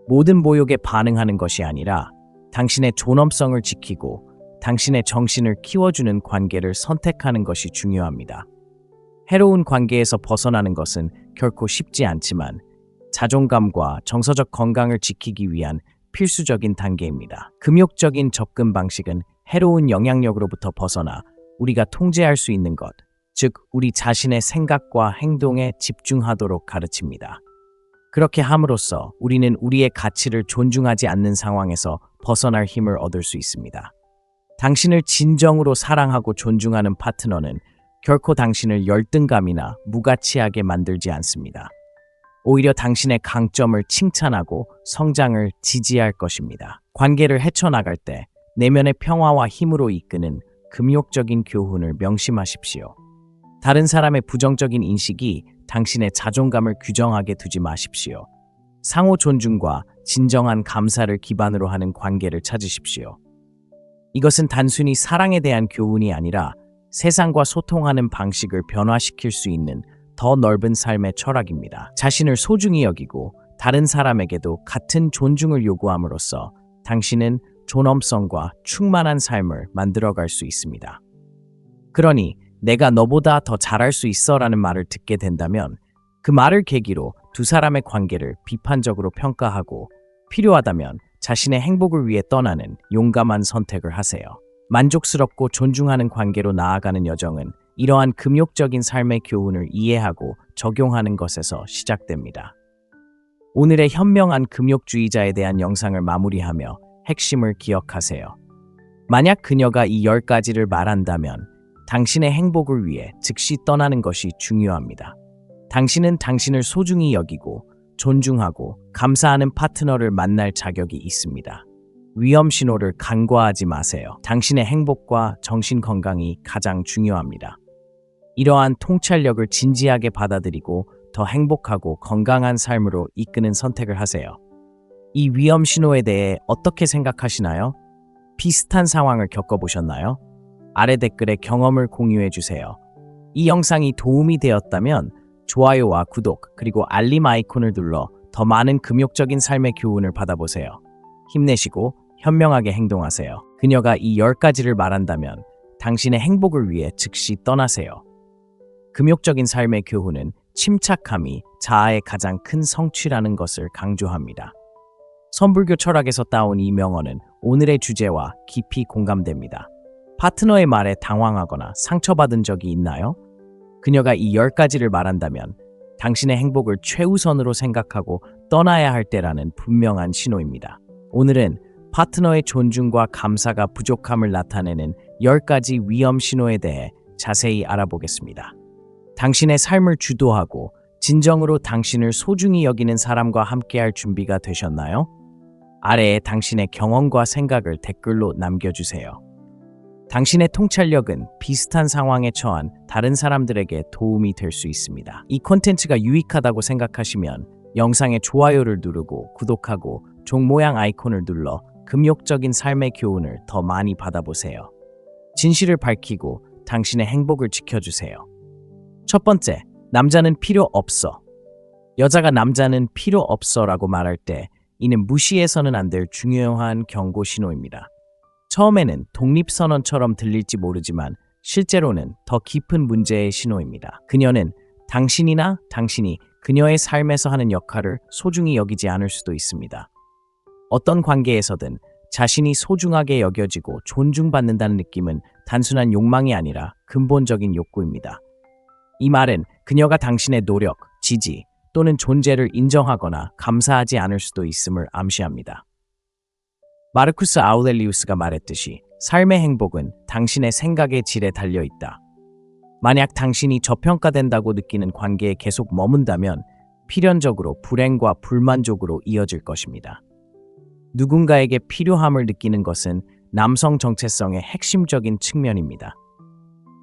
모든 모욕에 반응하는 것이 아니라 당신의 존엄성을 지키고 당신의 정신을 키워주는 관계를 선택하는 것이 중요합니다. 해로운 관계에서 벗어나는 것은 결코 쉽지 않지만 자존감과 정서적 건강을 지키기 위한 필수적인 단계입니다. 금욕적인 접근 방식은 해로운 영향력으로부터 벗어나 우리가 통제할 수 있는 것, 즉 우리 자신의 생각과 행동에 집중하도록 가르칩니다. 그렇게 함으로써 우리는 우리의 가치를 존중하지 않는 상황에서 벗어날 힘을 얻을 수 있습니다. 당신을 진정으로 사랑하고 존중하는 파트너는 결코 당신을 열등감이나 무가치하게 만들지 않습니다. 오히려 당신의 강점을 칭찬하고 성장을 지지할 것입니다. 관계를 헤쳐나갈 때 내면의 평화와 힘으로 이끄는 금욕적인 교훈을 명심하십시오. 다른 사람의 부정적인 인식이 당신의 자존감을 규정하게 두지 마십시오. 상호 존중과 진정한 감사를 기반으로 하는 관계를 찾으십시오. 이것은 단순히 사랑에 대한 교훈이 아니라 세상과 소통하는 방식을 변화시킬 수 있는 더 넓은 삶의 철학입니다. 자신을 소중히 여기고 다른 사람에게도 같은 존중을 요구함으로써 당신은 존엄성과 충만한 삶을 만들어갈 수 있습니다. 그러니 내가 너보다 더 잘할 수 있어라는 말을 듣게 된다면 그 말을 계기로 두 사람의 관계를 비판적으로 평가하고 필요하다면 자신의 행복을 위해 떠나는 용감한 선택을 하세요. 만족스럽고 존중하는 관계로 나아가는 여정은 이러한 금욕적인 삶의 교훈을 이해하고 적용하는 것에서 시작됩니다. 오늘의 현명한 금욕주의자에 대한 영상을 마무리하며 핵심을 기억하세요. 만약 그녀가 이 10가지를 말한다면 당신의 행복을 위해 즉시 떠나는 것이 중요합니다. 당신은 당신을 소중히 여기고 존중하고 감사하는 파트너를 만날 자격이 있습니다. 위험 신호를 간과하지 마세요. 당신의 행복과 정신 건강이 가장 중요합니다. 이러한 통찰력을 진지하게 받아들이고 더 행복하고 건강한 삶으로 이끄는 선택을 하세요. 이 위험 신호에 대해 어떻게 생각하시나요? 비슷한 상황을 겪어보셨나요? 아래 댓글에 경험을 공유해 주세요. 이 영상이 도움이 되었다면 좋아요와 구독 그리고 알림 아이콘을 눌러 더 많은 금욕적인 삶의 교훈을 받아보세요. 힘내시고 현명하게 행동하세요. 그녀가 이 10가지를 말한다면 당신의 행복을 위해 즉시 떠나세요. 금욕적인 삶의 교훈은 침착함이 자아의 가장 큰 성취라는 것을 강조합니다. 선불교 철학에서 따온 이 명언은 오늘의 주제와 깊이 공감됩니다. 파트너의 말에 당황하거나 상처받은 적이 있나요? 그녀가 이 10가지를 말한다면 당신의 행복을 최우선으로 생각하고 떠나야 할 때라는 분명한 신호입니다. 오늘은 파트너의 존중과 감사가 부족함을 나타내는 10가지 위험 신호에 대해 자세히 알아보겠습니다. 당신의 삶을 주도하고 진정으로 당신을 소중히 여기는 사람과 함께할 준비가 되셨나요? 아래에 당신의 경험과 생각을 댓글로 남겨주세요. 당신의 통찰력은 비슷한 상황에 처한 다른 사람들에게 도움이 될 수 있습니다. 이 콘텐츠가 유익하다고 생각하시면 영상에 좋아요를 누르고 구독하고 종 모양 아이콘을 눌러 금욕적인 삶의 교훈을 더 많이 받아보세요. 진실을 밝히고 당신의 행복을 지켜주세요. 첫 번째, 남자는 필요 없어. 여자가 남자는 필요 없어 라고 말할 때 이는 무시해서는 안 될 중요한 경고 신호입니다. 처음에는 독립선언처럼 들릴지 모르지만 실제로는 더 깊은 문제의 신호입니다. 그녀는 당신이나 당신이 그녀의 삶에서 하는 역할을 소중히 여기지 않을 수도 있습니다. 어떤 관계에서든 자신이 소중하게 여겨지고 존중받는다는 느낌은 단순한 욕망이 아니라 근본적인 욕구입니다. 이 말은 그녀가 당신의 노력, 지지 또는 존재를 인정하거나 감사하지 않을 수도 있음을 암시합니다. 마르쿠스 아우렐리우스가 말했듯이 삶의 행복은 당신의 생각의 질에 달려 있다. 만약 당신이 저평가된다고 느끼는 관계에 계속 머문다면 필연적으로 불행과 불만족으로 이어질 것입니다. 누군가에게 필요함을 느끼는 것은 남성 정체성의 핵심적인 측면입니다.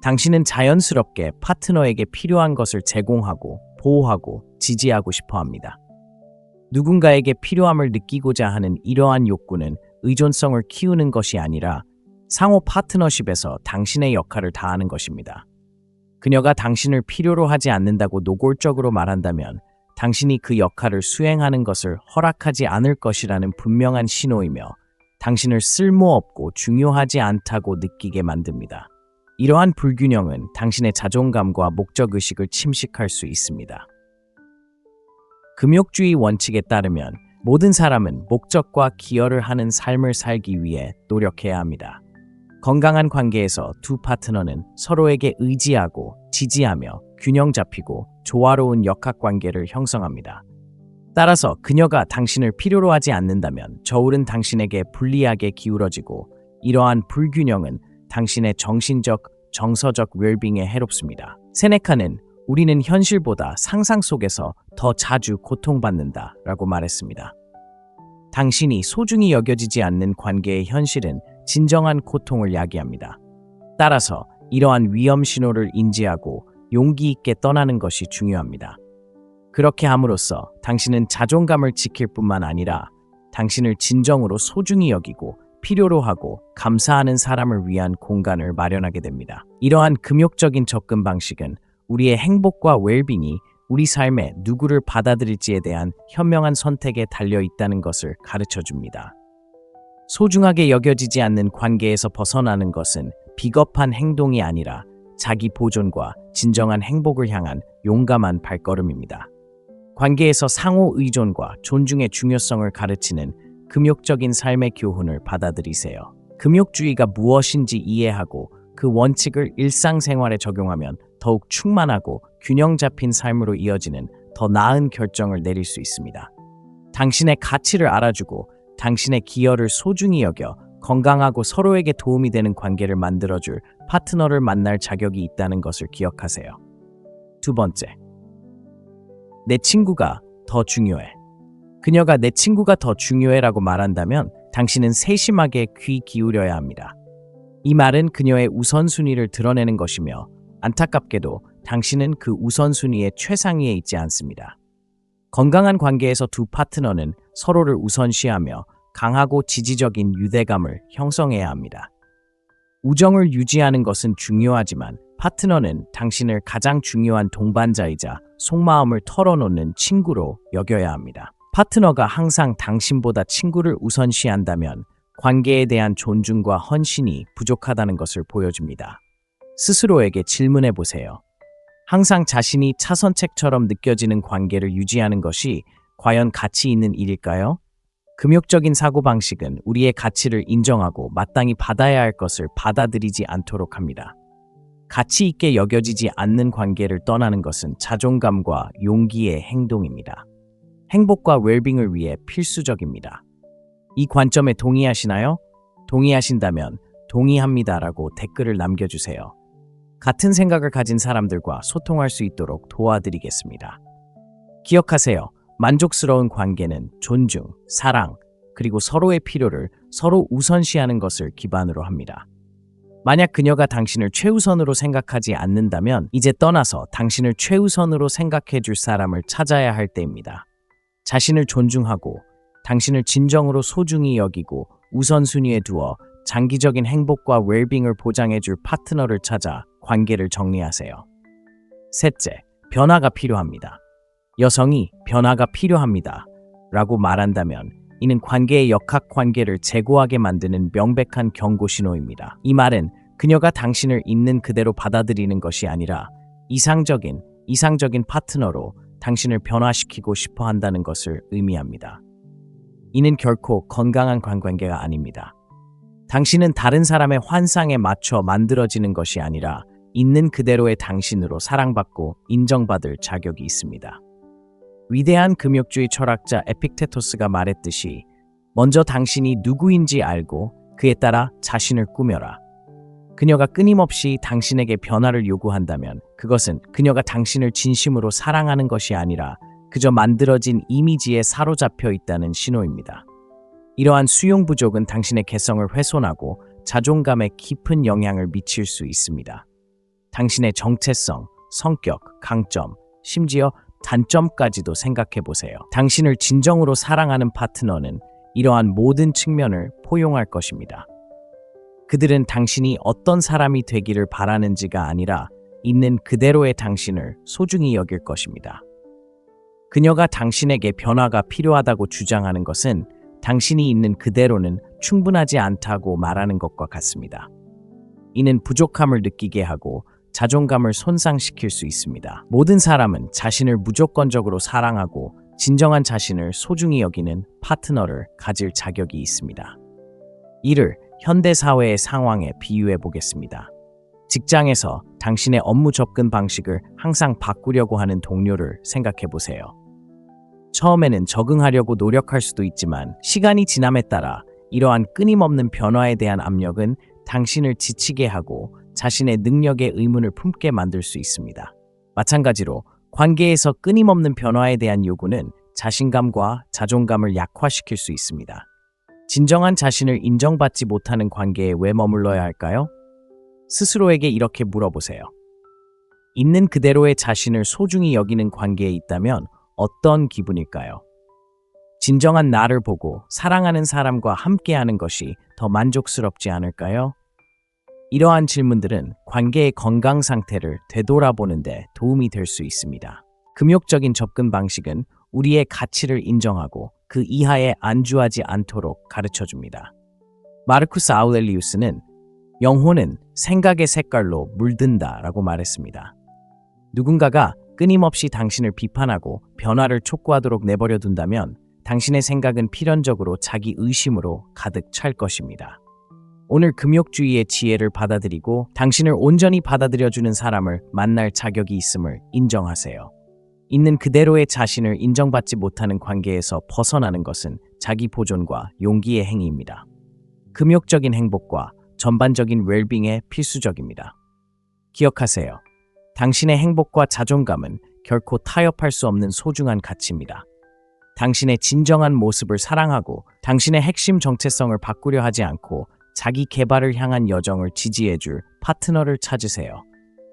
당신은 자연스럽게 파트너에게 필요한 것을 제공하고 보호하고 지지하고 싶어 합니다. 누군가에게 필요함을 느끼고자 하는 이러한 욕구는 의존성을 키우는 것이 아니라 상호 파트너십에서 당신의 역할을 다하는 것입니다. 그녀가 당신을 필요로 하지 않는다고 노골적으로 말한다면 당신이 그 역할을 수행하는 것을 허락하지 않을 것이라는 분명한 신호이며 당신을 쓸모없고 중요하지 않다고 느끼게 만듭니다. 이러한 불균형은 당신의 자존감과 목적의식을 침식할 수 있습니다. 금욕주의 원칙에 따르면 모든 사람은 목적과 기여를 하는 삶을 살기 위해 노력해야 합니다. 건강한 관계에서 두 파트너는 서로에게 의지하고 지지하며 균형 잡히고 조화로운 역학관계를 형성합니다. 따라서 그녀가 당신을 필요로 하지 않는다면 저울은 당신에게 불리하게 기울어지고 이러한 불균형은 당신의 정신적, 정서적 웰빙에 해롭습니다. 세네카는 우리는 현실보다 상상 속에서 더 자주 고통받는다 라고 말했습니다. 당신이 소중히 여겨지지 않는 관계의 현실은 진정한 고통을 야기합니다. 따라서 이러한 위험 신호를 인지하고 용기 있게 떠나는 것이 중요합니다. 그렇게 함으로써 당신은 자존감을 지킬 뿐만 아니라 당신을 진정으로 소중히 여기고 필요로 하고 감사하는 사람을 위한 공간을 마련하게 됩니다. 이러한 금욕적인 접근 방식은 우리의 행복과 웰빙이 우리 삶에 누구를 받아들일지에 대한 현명한 선택에 달려 있다는 것을 가르쳐 줍니다. 소중하게 여겨지지 않는 관계에서 벗어나는 것은 비겁한 행동이 아니라 자기 보존과 진정한 행복을 향한 용감한 발걸음입니다. 관계에서 상호 의존과 존중의 중요성을 가르치는 금욕적인 삶의 교훈을 받아들이세요. 금욕주의가 무엇인지 이해하고 그 원칙을 일상생활에 적용하면 더욱 충만하고 균형 잡힌 삶으로 이어지는 더 나은 결정을 내릴 수 있습니다. 당신의 가치를 알아주고 당신의 기여를 소중히 여겨 건강하고 서로에게 도움이 되는 관계를 만들어줄 파트너를 만날 자격이 있다는 것을 기억하세요. 두 번째, 내 친구가 더 중요해. 그녀가 내 친구가 더 중요해라고 말한다면 당신은 세심하게 귀 기울여야 합니다. 이 말은 그녀의 우선순위를 드러내는 것이며 안타깝게도 당신은 그 우선순위의 최상위에 있지 않습니다. 건강한 관계에서 두 파트너는 서로를 우선시하며 강하고 지지적인 유대감을 형성해야 합니다. 우정을 유지하는 것은 중요하지만 파트너는 당신을 가장 중요한 동반자이자 속마음을 털어놓는 친구로 여겨야 합니다. 파트너가 항상 당신보다 친구를 우선시한다면 관계에 대한 존중과 헌신이 부족하다는 것을 보여줍니다. 스스로에게 질문해 보세요. 항상 자신이 차선책처럼 느껴지는 관계를 유지하는 것이 과연 가치 있는 일일까요? 금욕적인 사고방식은 우리의 가치를 인정하고 마땅히 받아야 할 것을 받아들이지 않도록 합니다. 가치 있게 여겨지지 않는 관계를 떠나는 것은 자존감과 용기의 행동입니다. 행복과 웰빙을 위해 필수적입니다. 이 관점에 동의하시나요? 동의하신다면 동의합니다라고 댓글을 남겨주세요. 같은 생각을 가진 사람들과 소통할 수 있도록 도와드리겠습니다. 기억하세요. 만족스러운 관계는 존중, 사랑, 그리고 서로의 필요를 서로 우선시하는 것을 기반으로 합니다. 만약 그녀가 당신을 최우선으로 생각하지 않는다면 이제 떠나서 당신을 최우선으로 생각해 줄 사람을 찾아야 할 때입니다. 자신을 존중하고 당신을 진정으로 소중히 여기고 우선순위에 두어 장기적인 행복과 웰빙을 보장해 줄 파트너를 찾아 관계를 정리하세요. 셋째, 변화가 필요합니다. 여성이 변화가 필요합니다 라고 말한다면 이는 관계의 역학관계를 재고하게 만드는 명백한 경고 신호입니다. 이 말은 그녀가 당신을 있는 그대로 받아들이는 것이 아니라 이상적인 파트너로 당신을 변화시키고 싶어 한다는 것을 의미합니다. 이는 결코 건강한 관계가 아닙니다. 당신은 다른 사람의 환상에 맞춰 만들어지는 것이 아니라 있는 그대로의 당신으로 사랑받고 인정받을 자격이 있습니다. 위대한 금욕주의 철학자 에픽테토스가 말했듯이 먼저 당신이 누구인지 알고 그에 따라 자신을 꾸며라. 그녀가 끊임없이 당신에게 변화를 요구한다면 그것은 그녀가 당신을 진심으로 사랑하는 것이 아니라 그저 만들어진 이미지에 사로잡혀 있다는 신호입니다. 이러한 수용 부족은 당신의 개성을 훼손하고 자존감에 깊은 영향을 미칠 수 있습니다. 당신의 정체성, 성격, 강점, 심지어 단점까지도 생각해 보세요. 당신을 진정으로 사랑하는 파트너는 이러한 모든 측면을 포용할 것입니다. 그들은 당신이 어떤 사람이 되기를 바라는지가 아니라 있는 그대로의 당신을 소중히 여길 것입니다. 그녀가 당신에게 변화가 필요하다고 주장하는 것은 당신이 있는 그대로는 충분하지 않다고 말하는 것과 같습니다. 이는 부족함을 느끼게 하고 자존감을 손상시킬 수 있습니다. 모든 사람은 자신을 무조건적으로 사랑하고 진정한 자신을 소중히 여기는 파트너를 가질 자격이 있습니다. 이를 현대사회의 상황에 비유해 보겠습니다. 직장에서 당신의 업무 접근 방식을 항상 바꾸려고 하는 동료를 생각해 보세요. 처음에는 적응하려고 노력할 수도 있지만 시간이 지남에 따라 이러한 끊임없는 변화에 대한 압력은 당신을 지치게 하고 자신의 능력에 의문을 품게 만들 수 있습니다. 마찬가지로 관계에서 끊임없는 변화에 대한 요구는 자신감과 자존감을 약화시킬 수 있습니다. 진정한 자신을 인정받지 못하는 관계에 왜 머물러야 할까요? 스스로에게 이렇게 물어보세요. 있는 그대로의 자신을 소중히 여기는 관계에 있다면 어떤 기분일까요? 진정한 나를 보고 사랑하는 사람과 함께하는 것이 더 만족스럽지 않을까요? 이러한 질문들은 관계의 건강 상태를 되돌아보는 데 도움이 될 수 있습니다. 금욕적인 접근 방식은 우리의 가치를 인정하고 그 이하에 안주하지 않도록 가르쳐줍니다. 마르쿠스 아우렐리우스는 영혼은 생각의 색깔로 물든다라고 말했습니다. 누군가가 끊임없이 당신을 비판하고 변화를 촉구하도록 내버려 둔다면 당신의 생각은 필연적으로 자기 의심으로 가득 찰 것입니다. 오늘 금욕주의의 지혜를 받아들이고 당신을 온전히 받아들여주는 사람을 만날 자격이 있음을 인정하세요. 있는 그대로의 자신을 인정받지 못하는 관계에서 벗어나는 것은 자기 보존과 용기의 행위입니다. 금욕적인 행복과 전반적인 웰빙에 필수적입니다. 기억하세요. 당신의 행복과 자존감은 결코 타협할 수 없는 소중한 가치입니다. 당신의 진정한 모습을 사랑하고 당신의 핵심 정체성을 바꾸려 하지 않고 자기 개발을 향한 여정을 지지해줄 파트너를 찾으세요.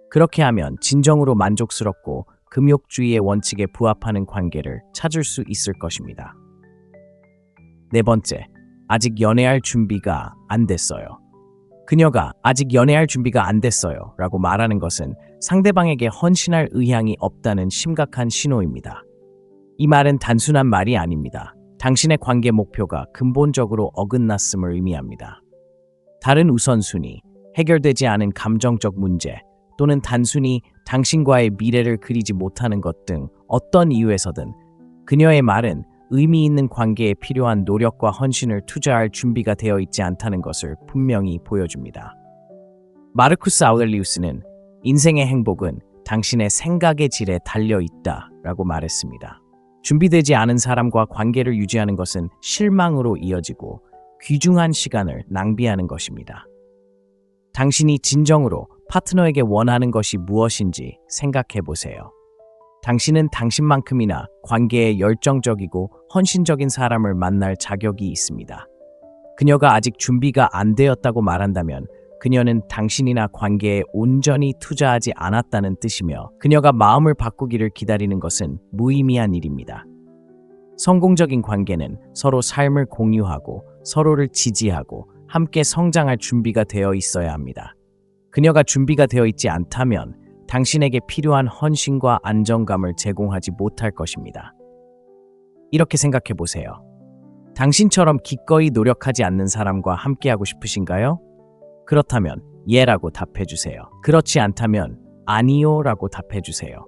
그렇게 하면 진정으로 만족스럽고 금욕주의의 원칙에 부합하는 관계를 찾을 수 있을 것입니다. 네 번째, 아직 연애할 준비가 안 됐어요. 그녀가 아직 연애할 준비가 안 됐어요 라고 말하는 것은 상대방에게 헌신할 의향이 없다는 심각한 신호입니다. 이 말은 단순한 말이 아닙니다. 당신의 관계 목표가 근본적으로 어긋났음을 의미합니다. 다른 우선순위, 해결되지 않은 감정적 문제, 또는 단순히 당신과의 미래를 그리지 못하는 것 등 어떤 이유에서든 그녀의 말은 의미 있는 관계에 필요한 노력과 헌신을 투자할 준비가 되어 있지 않다는 것을 분명히 보여줍니다. 마르쿠스 아우렐리우스는 인생의 행복은 당신의 생각의 질에 달려 있다라고 말했습니다. 준비되지 않은 사람과 관계를 유지하는 것은 실망으로 이어지고 귀중한 시간을 낭비하는 것입니다. 당신이 진정으로 파트너에게 원하는 것이 무엇인지 생각해 보세요. 당신은 당신만큼이나 관계에 열정적이고 헌신적인 사람을 만날 자격이 있습니다. 그녀가 아직 준비가 안 되었다고 말한다면 그녀는 당신이나 관계에 온전히 투자하지 않았다는 뜻이며 그녀가 마음을 바꾸기를 기다리는 것은 무의미한 일입니다. 성공적인 관계는 서로 삶을 공유하고 서로를 지지하고 함께 성장할 준비가 되어 있어야 합니다. 그녀가 준비가 되어 있지 않다면 당신에게 필요한 헌신과 안정감을 제공하지 못할 것입니다. 이렇게 생각해 보세요. 당신처럼 기꺼이 노력하지 않는 사람과 함께하고 싶으신가요? 그렇다면 예라고 답해 주세요. 그렇지 않다면 아니요 라고 답해 주세요.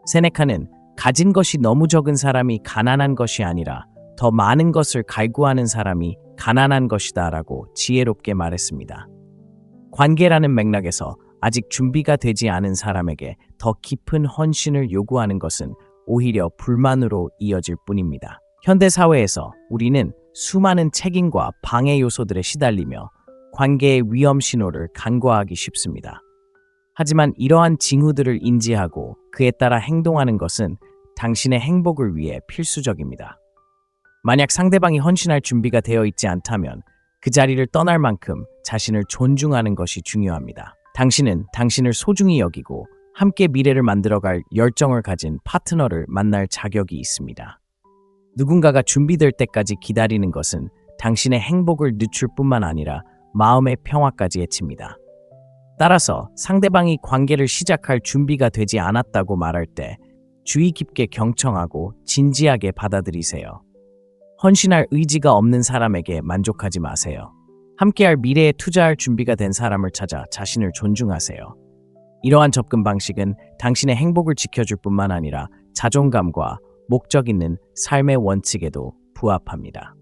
세네카는 가진 것이 너무 적은 사람이 가난한 것이 아니라 더 많은 것을 갈구하는 사람이 가난한 것이다 라고 지혜롭게 말했습니다. 관계라는 맥락에서 아직 준비가 되지 않은 사람에게 더 깊은 헌신을 요구하는 것은 오히려 불만으로 이어질 뿐입니다. 현대 사회에서 우리는 수많은 책임과 방해 요소들에 시달리며 관계의 위험 신호를 간과하기 쉽습니다. 하지만 이러한 징후들을 인지하고 그에 따라 행동하는 것은 당신의 행복을 위해 필수적입니다. 만약 상대방이 헌신할 준비가 되어 있지 않다면 그 자리를 떠날 만큼 자신을 존중하는 것이 중요합니다. 당신은 당신을 소중히 여기고 함께 미래를 만들어갈 열정을 가진 파트너를 만날 자격이 있습니다. 누군가가 준비될 때까지 기다리는 것은 당신의 행복을 늦출 뿐만 아니라 마음의 평화까지 해칩니다. 따라서 상대방이 관계를 시작할 준비가 되지 않았다고 말할 때 주의 깊게 경청하고 진지하게 받아들이세요. 헌신할 의지가 없는 사람에게 만족하지 마세요. 함께할 미래에 투자할 준비가 된 사람을 찾아 자신을 존중하세요. 이러한 접근 방식은 당신의 행복을 지켜줄 뿐만 아니라 자존감과 목적 있는 삶의 원칙에도 부합합니다.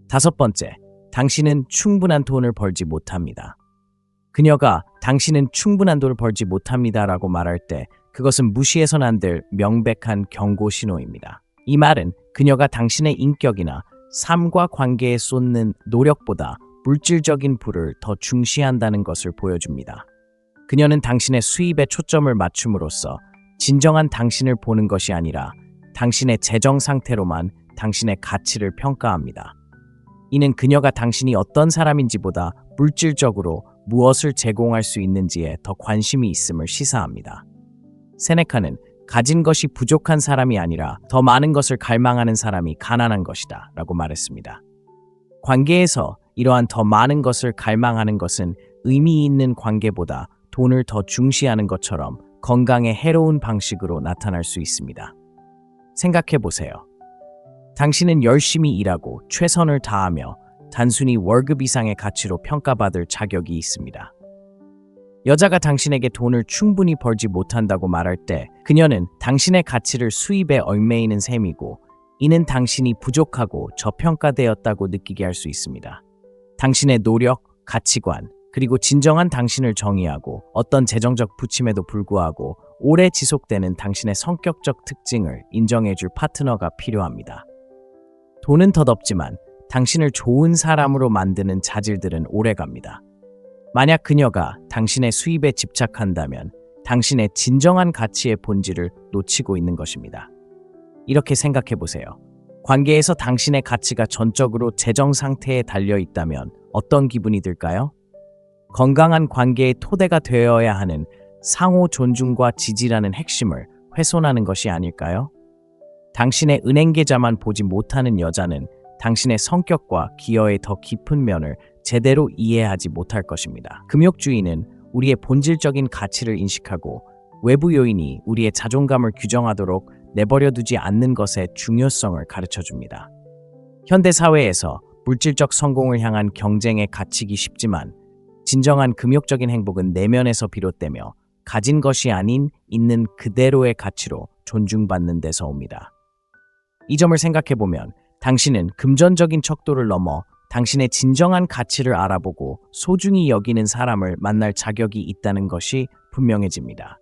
다섯 번째, 당신은 충분한 돈을 벌지 못합니다. 그녀가 당신은 충분한 돈을 벌지 못합니다라고 말할 때 그것은 무시해서는 안 될 명백한 경고 신호입니다. 이 말은 그녀가 당신의 인격이나 삶과 관계에 쏟는 노력보다 물질적인 부를 더 중시한다는 것을 보여줍니다. 그녀는 당신의 수입에 초점을 맞춤으로써 진정한 당신을 보는 것이 아니라 당신의 재정 상태로만 당신의 가치를 평가합니다. 이는 그녀가 당신이 어떤 사람인지보다 물질적으로 무엇을 제공할 수 있는지에 더 관심이 있음을 시사합니다. 세네카는 가진 것이 부족한 사람이 아니라 더 많은 것을 갈망하는 사람이 가난한 것이다 라고 말했습니다. 관계에서 이러한 더 많은 것을 갈망하는 것은 의미 있는 관계보다 돈을 더 중시하는 것처럼 건강에 해로운 방식으로 나타날 수 있습니다. 생각해 보세요. 당신은 열심히 일하고 최선을 다하며 단순히 월급 이상의 가치로 평가받을 자격이 있습니다. 여자가 당신에게 돈을 충분히 벌지 못한다고 말할 때 그녀는 당신의 가치를 수입에 얽매이는 셈이고 이는 당신이 부족하고 저평가되었다고 느끼게 할 수 있습니다. 당신의 노력, 가치관, 그리고 진정한 당신을 정의하고 어떤 재정적 부침에도 불구하고 오래 지속되는 당신의 성격적 특징을 인정해줄 파트너가 필요합니다. 돈은 덧없지만 당신을 좋은 사람으로 만드는 자질들은 오래갑니다. 만약 그녀가 당신의 수입에 집착한다면 당신의 진정한 가치의 본질을 놓치고 있는 것입니다. 이렇게 생각해 보세요. 관계에서 당신의 가치가 전적으로 재정 상태에 달려 있다면 어떤 기분이 들까요? 건강한 관계의 토대가 되어야 하는 상호 존중과 지지라는 핵심을 훼손하는 것이 아닐까요? 당신의 은행 계좌만 보지 못하는 여자는 당신의 성격과 기여의 더 깊은 면을 제대로 이해하지 못할 것입니다. 금욕주의는 우리의 본질적인 가치를 인식하고 외부 요인이 우리의 자존감을 규정하도록 내버려두지 않는 것의 중요성을 가르쳐줍니다. 현대 사회에서 물질적 성공을 향한 경쟁에 갇히기 쉽지만 진정한 금욕적인 행복은 내면에서 비롯되며 가진 것이 아닌 있는 그대로의 가치로 존중받는 데서 옵니다. 이 점을 생각해보면 당신은 금전적인 척도를 넘어 당신의 진정한 가치를 알아보고 소중히 여기는 사람을 만날 자격이 있다는 것이 분명해집니다.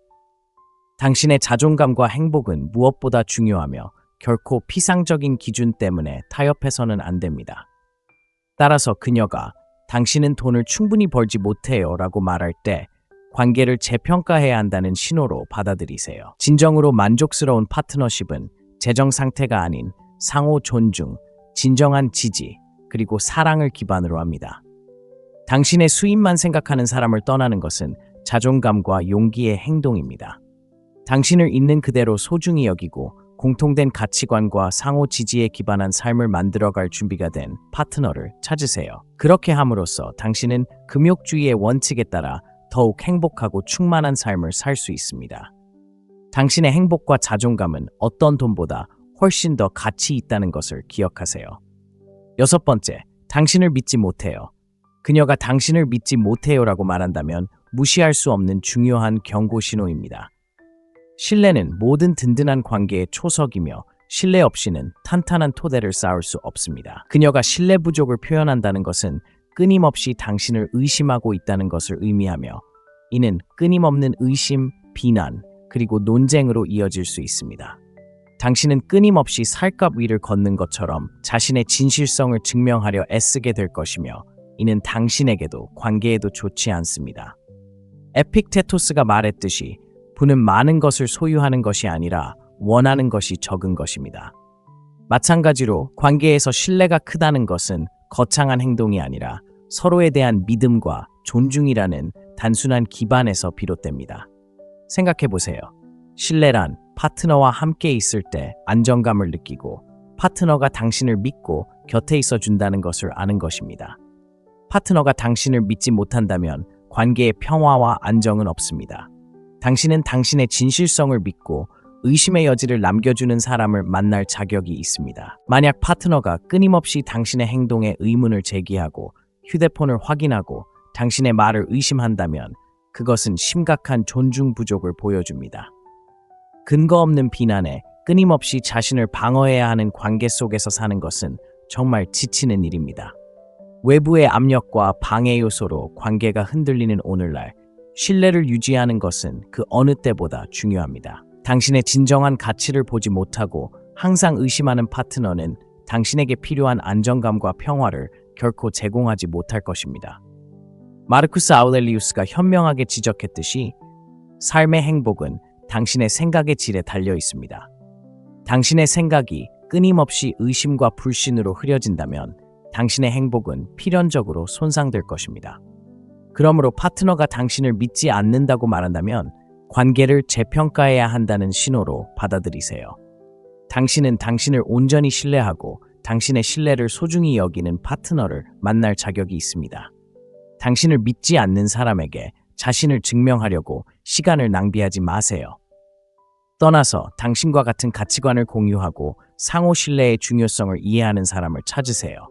당신의 자존감과 행복은 무엇보다 중요하며 결코 피상적인 기준 때문에 타협해서는 안 됩니다. 따라서 그녀가 당신은 돈을 충분히 벌지 못해요 라고 말할 때 관계를 재평가해야 한다는 신호로 받아들이세요. 진정으로 만족스러운 파트너십은 재정 상태가 아닌 상호 존중, 진정한 지지, 그리고 사랑을 기반으로 합니다. 당신의 수입만 생각하는 사람을 떠나는 것은 자존감과 용기의 행동입니다. 당신을 있는 그대로 소중히 여기고 공통된 가치관과 상호 지지에 기반한 삶을 만들어갈 준비가 된 파트너를 찾으세요. 그렇게 함으로써 당신은 금욕주의의 원칙에 따라 더욱 행복하고 충만한 삶을 살 수 있습니다. 당신의 행복과 자존감은 어떤 돈보다 훨씬 더 가치 있다는 것을 기억하세요. 6번째, 당신을 믿지 못해요. 그녀가 당신을 믿지 못해요라고 말한다면 무시할 수 없는 중요한 경고 신호입니다. 신뢰는 모든 든든한 관계의 초석이며 신뢰 없이는 탄탄한 토대를 쌓을 수 없습니다. 그녀가 신뢰 부족을 표현한다는 것은 끊임없이 당신을 의심하고 있다는 것을 의미하며 이는 끊임없는 의심, 비난, 그리고 논쟁으로 이어질 수 있습니다. 당신은 끊임없이 살갗 위를 걷는 것처럼 자신의 진실성을 증명하려 애쓰게 될 것이며 이는 당신에게도 관계에도 좋지 않습니다. 에픽테토스가 말했듯이 부는 많은 것을 소유하는 것이 아니라 원하는 것이 적은 것입니다. 마찬가지로 관계에서 신뢰가 크다는 것은 거창한 행동이 아니라 서로에 대한 믿음과 존중이라는 단순한 기반에서 비롯됩니다. 생각해 보세요. 신뢰란 파트너와 함께 있을 때 안정감을 느끼고 파트너가 당신을 믿고 곁에 있어 준다는 것을 아는 것입니다. 파트너가 당신을 믿지 못한다면 관계의 평화와 안정은 없습니다. 당신은 당신의 진실성을 믿고 의심의 여지를 남겨주는 사람을 만날 자격이 있습니다. 만약 파트너가 끊임없이 당신의 행동에 의문을 제기하고 휴대폰을 확인하고 당신의 말을 의심한다면 그것은 심각한 존중 부족을 보여줍니다. 근거 없는 비난에 끊임없이 자신을 방어해야 하는 관계 속에서 사는 것은 정말 지치는 일입니다. 외부의 압력과 방해 요소로 관계가 흔들리는 오늘날 신뢰를 유지하는 것은 그 어느 때보다 중요합니다. 당신의 진정한 가치를 보지 못하고 항상 의심하는 파트너는 당신에게 필요한 안정감과 평화를 결코 제공하지 못할 것입니다. 마르쿠스 아우렐리우스가 현명하게 지적했듯이 삶의 행복은 당신의 생각의 질에 달려 있습니다. 당신의 생각이 끊임없이 의심과 불신으로 흐려진다면 당신의 행복은 필연적으로 손상될 것입니다. 그러므로 파트너가 당신을 믿지 않는다고 말한다면 관계를 재평가해야 한다는 신호로 받아들이세요. 당신은 당신을 온전히 신뢰하고 당신의 신뢰를 소중히 여기는 파트너를 만날 자격이 있습니다. 당신을 믿지 않는 사람에게 자신을 증명하려고 시간을 낭비하지 마세요. 떠나서 당신과 같은 가치관을 공유하고 상호 신뢰의 중요성을 이해하는 사람을 찾으세요.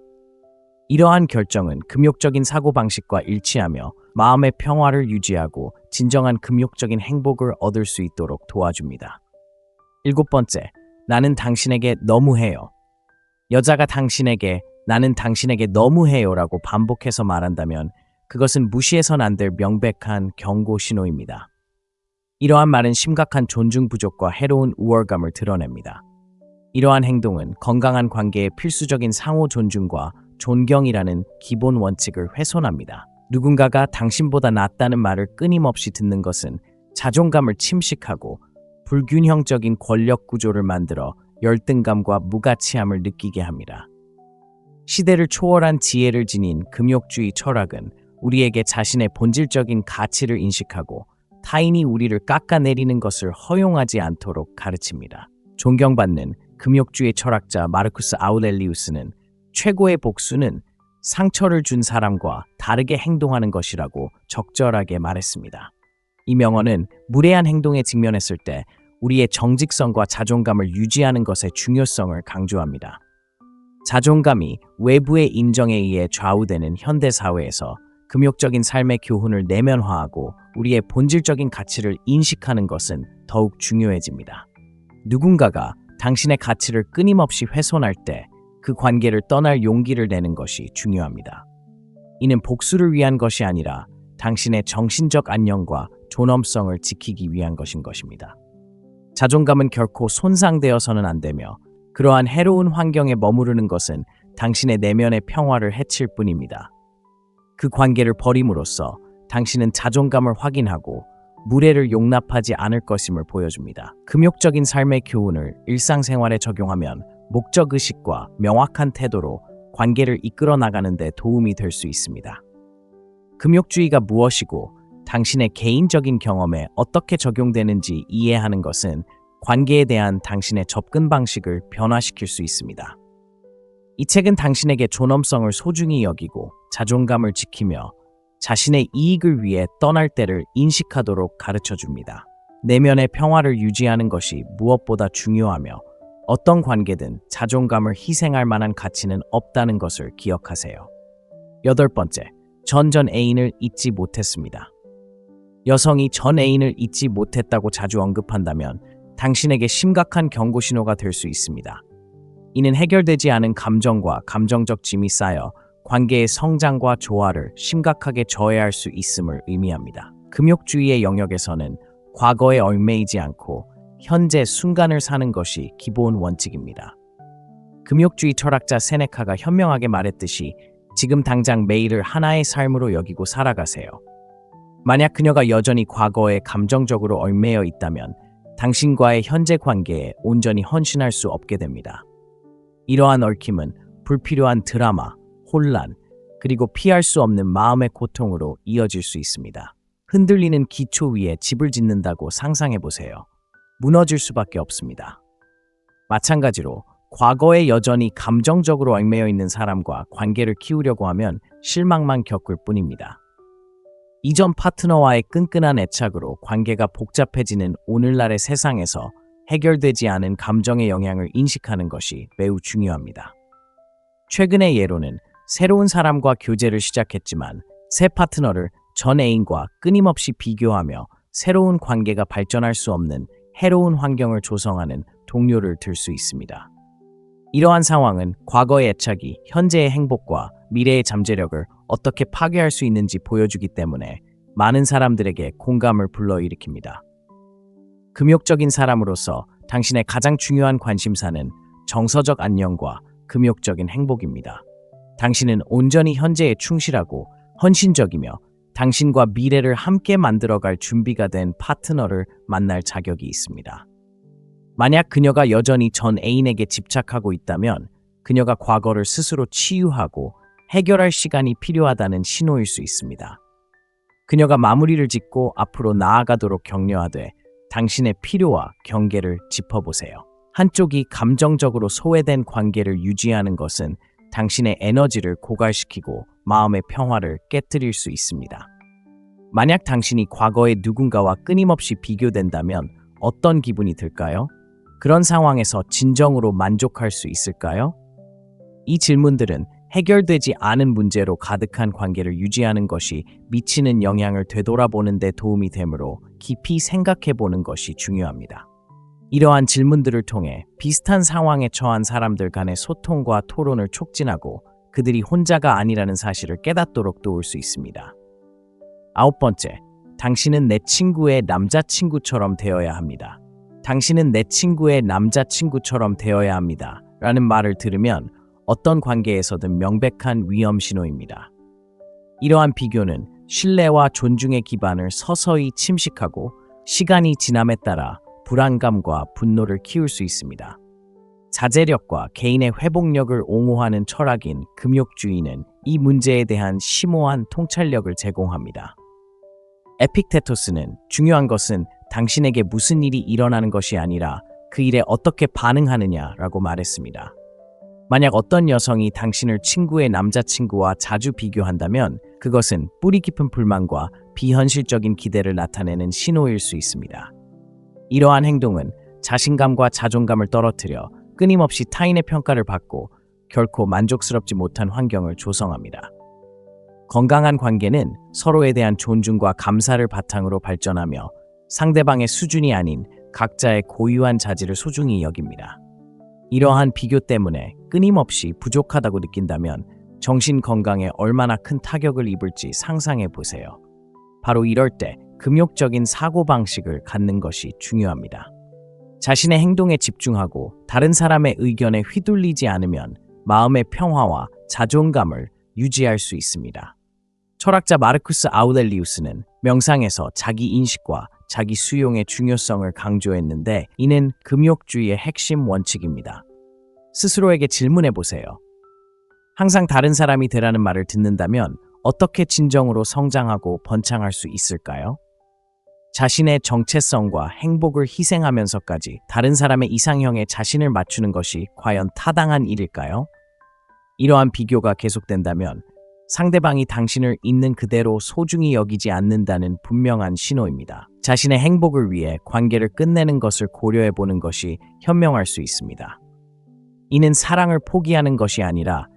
이러한 결정은 금욕적인 사고방식과 일치하며 마음의 평화를 유지하고 진정한 금욕적인 행복을 얻을 수 있도록 도와줍니다. 7번째, 나는 당신에게 너무해요. 여자가 당신에게 나는 당신에게 너무해요라고 반복해서 말한다면 그것은 무시해선 안 될 명백한 경고 신호입니다. 이러한 말은 심각한 존중 부족과 해로운 우월감을 드러냅니다. 이러한 행동은 건강한 관계의 필수적인 상호 존중과 존경이라는 기본 원칙을 훼손합니다. 누군가가 당신보다 낫다는 말을 끊임없이 듣는 것은 자존감을 침식하고 불균형적인 권력 구조를 만들어 열등감과 무가치함을 느끼게 합니다. 시대를 초월한 지혜를 지닌 금욕주의 철학은 우리에게 자신의 본질적인 가치를 인식하고 타인이 우리를 깎아내리는 것을 허용하지 않도록 가르칩니다. 존경받는 금욕주의 철학자 마르쿠스 아우렐리우스는 최고의 복수는 상처를 준 사람과 다르게 행동하는 것이라고 적절하게 말했습니다. 이 명언은 무례한 행동에 직면했을 때 우리의 정직성과 자존감을 유지하는 것의 중요성을 강조합니다. 자존감이 외부의 인정에 의해 좌우되는 현대 사회에서 금욕적인 삶의 교훈을 내면화하고 우리의 본질적인 가치를 인식하는 것은 더욱 중요해집니다. 누군가가 당신의 가치를 끊임없이 훼손할 때 그 관계를 떠날 용기를 내는 것이 중요합니다. 이는 복수를 위한 것이 아니라 당신의 정신적 안녕과 존엄성을 지키기 위한 것입니다. 자존감은 결코 손상되어서는 안 되며 그러한 해로운 환경에 머무르는 것은 당신의 내면의 평화를 해칠 뿐입니다. 그 관계를 버림으로써 당신은 자존감을 확인하고 무례를 용납하지 않을 것임을 보여줍니다. 금욕적인 삶의 교훈을 일상생활에 적용하면 목적의식과 명확한 태도로 관계를 이끌어 나가는 데 도움이 될 수 있습니다. 금욕주의가 무엇이고 당신의 개인적인 경험에 어떻게 적용되는지 이해하는 것은 관계에 대한 당신의 접근 방식을 변화시킬 수 있습니다. 이 책은 당신에게 존엄성을 소중히 여기고 자존감을 지키며 자신의 이익을 위해 떠날 때를 인식하도록 가르쳐 줍니다. 내면의 평화를 유지하는 것이 무엇보다 중요하며 어떤 관계든 자존감을 희생할 만한 가치는 없다는 것을 기억하세요. 8번째, 전 애인을 잊지 못했습니다. 여성이 전 애인을 잊지 못했다고 자주 언급한다면 당신에게 심각한 경고 신호가 될 수 있습니다. 이는 해결되지 않은 감정과 감정적 짐이 쌓여 관계의 성장과 조화를 심각하게 저해할 수 있음을 의미합니다. 금욕주의의 영역에서는 과거에 얽매이지 않고 현재 순간을 사는 것이 기본 원칙입니다. 금욕주의 철학자 세네카가 현명하게 말했듯이 지금 당장 매일을 하나의 삶으로 여기고 살아가세요. 만약 그녀가 여전히 과거에 감정적으로 얽매여 있다면 당신과의 현재 관계에 온전히 헌신할 수 없게 됩니다. 이러한 얽힘은 불필요한 드라마, 혼란, 그리고 피할 수 없는 마음의 고통으로 이어질 수 있습니다. 흔들리는 기초 위에 집을 짓는다고 상상해 보세요. 무너질 수밖에 없습니다. 마찬가지로 과거에 여전히 감정적으로 얽매여 있는 사람과 관계를 키우려고 하면 실망만 겪을 뿐입니다. 이전 파트너와의 끈끈한 애착으로 관계가 복잡해지는 오늘날의 세상에서 해결되지 않은 감정의 영향을 인식하는 것이 매우 중요합니다. 최근의 예로는 새로운 사람과 교제를 시작했지만 새 파트너를 전 애인과 끊임없이 비교하며 새로운 관계가 발전할 수 없는 해로운 환경을 조성하는 동료를 들 수 있습니다. 이러한 상황은 과거의 애착이 현재의 행복과 미래의 잠재력을 어떻게 파괴할 수 있는지 보여주기 때문에 많은 사람들에게 공감을 불러일으킵니다. 금욕적인 사람으로서 당신의 가장 중요한 관심사는 정서적 안녕과 금욕적인 행복입니다. 당신은 온전히 현재에 충실하고 헌신적이며 당신과 미래를 함께 만들어갈 준비가 된 파트너를 만날 자격이 있습니다. 만약 그녀가 여전히 전 애인에게 집착하고 있다면 그녀가 과거를 스스로 치유하고 해결할 시간이 필요하다는 신호일 수 있습니다. 그녀가 마무리를 짓고 앞으로 나아가도록 격려하되 당신의 필요와 경계를 짚어보세요. 한쪽이 감정적으로 소외된 관계를 유지하는 것은 당신의 에너지를 고갈시키고 마음의 평화를 깨뜨릴 수 있습니다. 만약 당신이 과거의 누군가와 끊임없이 비교된다면 어떤 기분이 들까요? 그런 상황에서 진정으로 만족할 수 있을까요? 이 질문들은 해결되지 않은 문제로 가득한 관계를 유지하는 것이 미치는 영향을 되돌아보는 데 도움이 되므로 깊이 생각해 보는 것이 중요합니다. 이러한 질문들을 통해 비슷한 상황에 처한 사람들 간의 소통과 토론을 촉진하고 그들이 혼자가 아니라는 사실을 깨닫도록 도울 수 있습니다. 9번째, 당신은 내 친구의 남자친구처럼 되어야 합니다. 당신은 내 친구의 남자친구처럼 되어야 합니다. 라는 말을 들으면 어떤 관계에서든 명백한 위험 신호입니다. 이러한 비교는 신뢰와 존중의 기반을 서서히 침식하고 시간이 지남에 따라 불안감과 분노를 키울 수 있습니다. 자제력과 개인의 회복력을 옹호하는 철학인 금욕주의는 이 문제에 대한 심오한 통찰력을 제공합니다. 에픽테토스는 중요한 것은 당신에게 무슨 일이 일어나는 것이 아니라 그 일에 어떻게 반응하느냐라고 말했습니다. 만약 어떤 여성이 당신을 친구의 남자친구와 자주 비교한다면 그것은 뿌리 깊은 불만과 비현실적인 기대를 나타내는 신호일 수 있습니다. 이러한 행동은 자신감과 자존감을 떨어뜨려 끊임없이 타인의 평가를 받고 결코 만족스럽지 못한 환경을 조성합니다. 건강한 관계는 서로에 대한 존중과 감사를 바탕으로 발전하며 상대방의 수준이 아닌 각자의 고유한 자질을 소중히 여깁니다. 이러한 비교 때문에 끊임없이 부족하다고 느낀다면 정신 건강에 얼마나 큰 타격을 입을지 상상해 보세요. 바로 이럴 때 금욕적인 사고방식을 갖는 것이 중요합니다. 자신의 행동에 집중하고 다른 사람의 의견에 휘둘리지 않으면 마음의 평화와 자존감을 유지할 수 있습니다. 철학자 마르쿠스 아우렐리우스는 명상에서 자기 인식과 자기 수용의 중요성을 강조했는데 이는 금욕주의의 핵심 원칙입니다. 스스로에게 질문해 보세요. 항상 다른 사람이 되라는 말을 듣는다면 어떻게 진정으로 성장하고 번창할 수 있을까요? 자신의 정체성과 행복을 희생하면서까지 다른 사람의 이상형에 자신을 맞추는 것이 과연 타당한 일일까요? 이러한 비교가 계속된다면 상대방이 당신을 있는 그대로 소중히 여기지 않는다는 분명한 신호입니다. 자신의 행복을 위해 관계를 끝내는 것을 고려해 보는 것이 현명할 수 있습니다. 이는 사랑을 포기하는 것이 아니라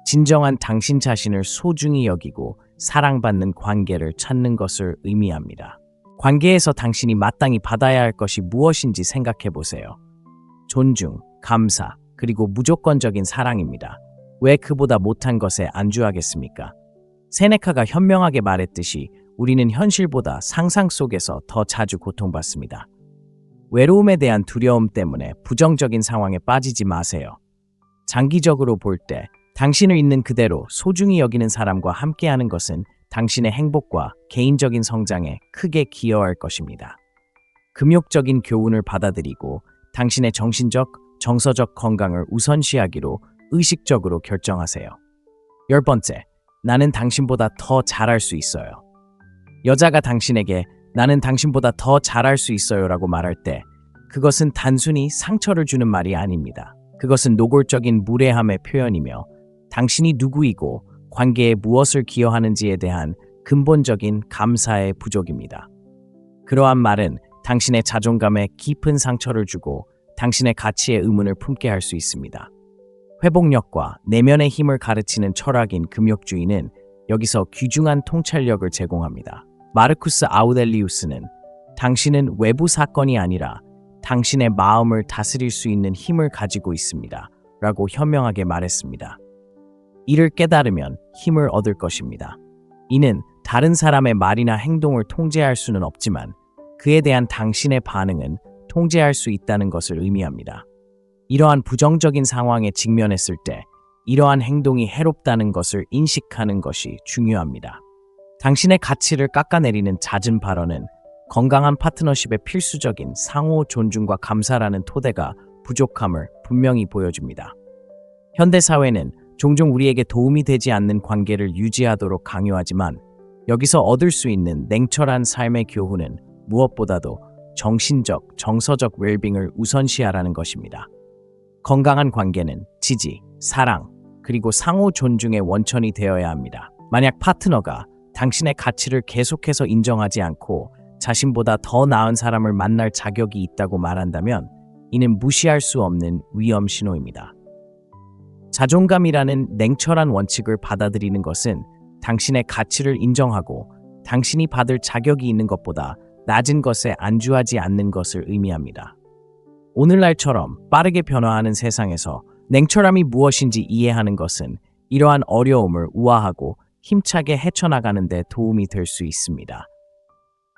진정한 당신 자신을 소중히 여기고 사랑받는 관계를 찾는 것을 의미합니다. 관계에서 당신이 마땅히 받아야 할 것이 무엇인지 생각해 보세요. 존중, 감사, 그리고 무조건적인 사랑입니다. 왜 그보다 못한 것에 안주하겠습니까? 세네카가 현명하게 말했듯이 우리는 현실보다 상상 속에서 더 자주 고통받습니다. 외로움에 대한 두려움 때문에 부정적인 상황에 빠지지 마세요. 장기적으로 볼 때 당신을 있는 그대로 소중히 여기는 사람과 함께하는 것은 당신의 행복과 개인적인 성장에 크게 기여할 것입니다. 금욕적인 교훈을 받아들이고 당신의 정신적, 정서적 건강을 우선시하기로 의식적으로 결정하세요. 10번째, 나는 당신보다 더 잘할 수 있어요. 여자가 당신에게 나는 당신보다 더 잘할 수 있어요 라고 말할 때 그것은 단순히 상처를 주는 말이 아닙니다. 그것은 노골적인 무례함의 표현이며 당신이 누구이고 관계에 무엇을 기여하는지에 대한 근본적인 감사의 부족입니다. 그러한 말은 당신의 자존감에 깊은 상처를 주고 당신의 가치에 의문을 품게 할 수 있습니다. 회복력과 내면의 힘을 가르치는 철학인 금욕주의는 여기서 귀중한 통찰력을 제공합니다. 마르쿠스 아우렐리우스는 당신은 외부 사건이 아니라 당신의 마음을 다스릴 수 있는 힘을 가지고 있습니다. 라고 현명하게 말했습니다. 이를 깨달으면 힘을 얻을 것입니다. 이는 다른 사람의 말이나 행동을 통제할 수는 없지만 그에 대한 당신의 반응은 통제할 수 있다는 것을 의미합니다. 이러한 부정적인 상황에 직면했을 때 이러한 행동이 해롭다는 것을 인식하는 것이 중요합니다. 당신의 가치를 깎아내리는 잦은 발언은 건강한 파트너십의 필수적인 상호 존중과 감사라는 토대가 부족함을 분명히 보여줍니다. 현대사회는 종종 우리에게 도움이 되지 않는 관계를 유지하도록 강요하지만 여기서 얻을 수 있는 냉철한 삶의 교훈은 무엇보다도 정신적, 정서적 웰빙을 우선시하라는 것입니다. 건강한 관계는 지지, 사랑, 그리고 상호 존중의 원천이 되어야 합니다. 만약 파트너가 당신의 가치를 계속해서 인정하지 않고 자신보다 더 나은 사람을 만날 자격이 있다고 말한다면 이는 무시할 수 없는 위험 신호입니다. 자존감이라는 냉철한 원칙을 받아들이는 것은 당신의 가치를 인정하고 당신이 받을 자격이 있는 것보다 낮은 것에 안주하지 않는 것을 의미합니다. 오늘날처럼 빠르게 변화하는 세상에서 냉철함이 무엇인지 이해하는 것은 이러한 어려움을 우아하고 힘차게 헤쳐나가는 데 도움이 될 수 있습니다.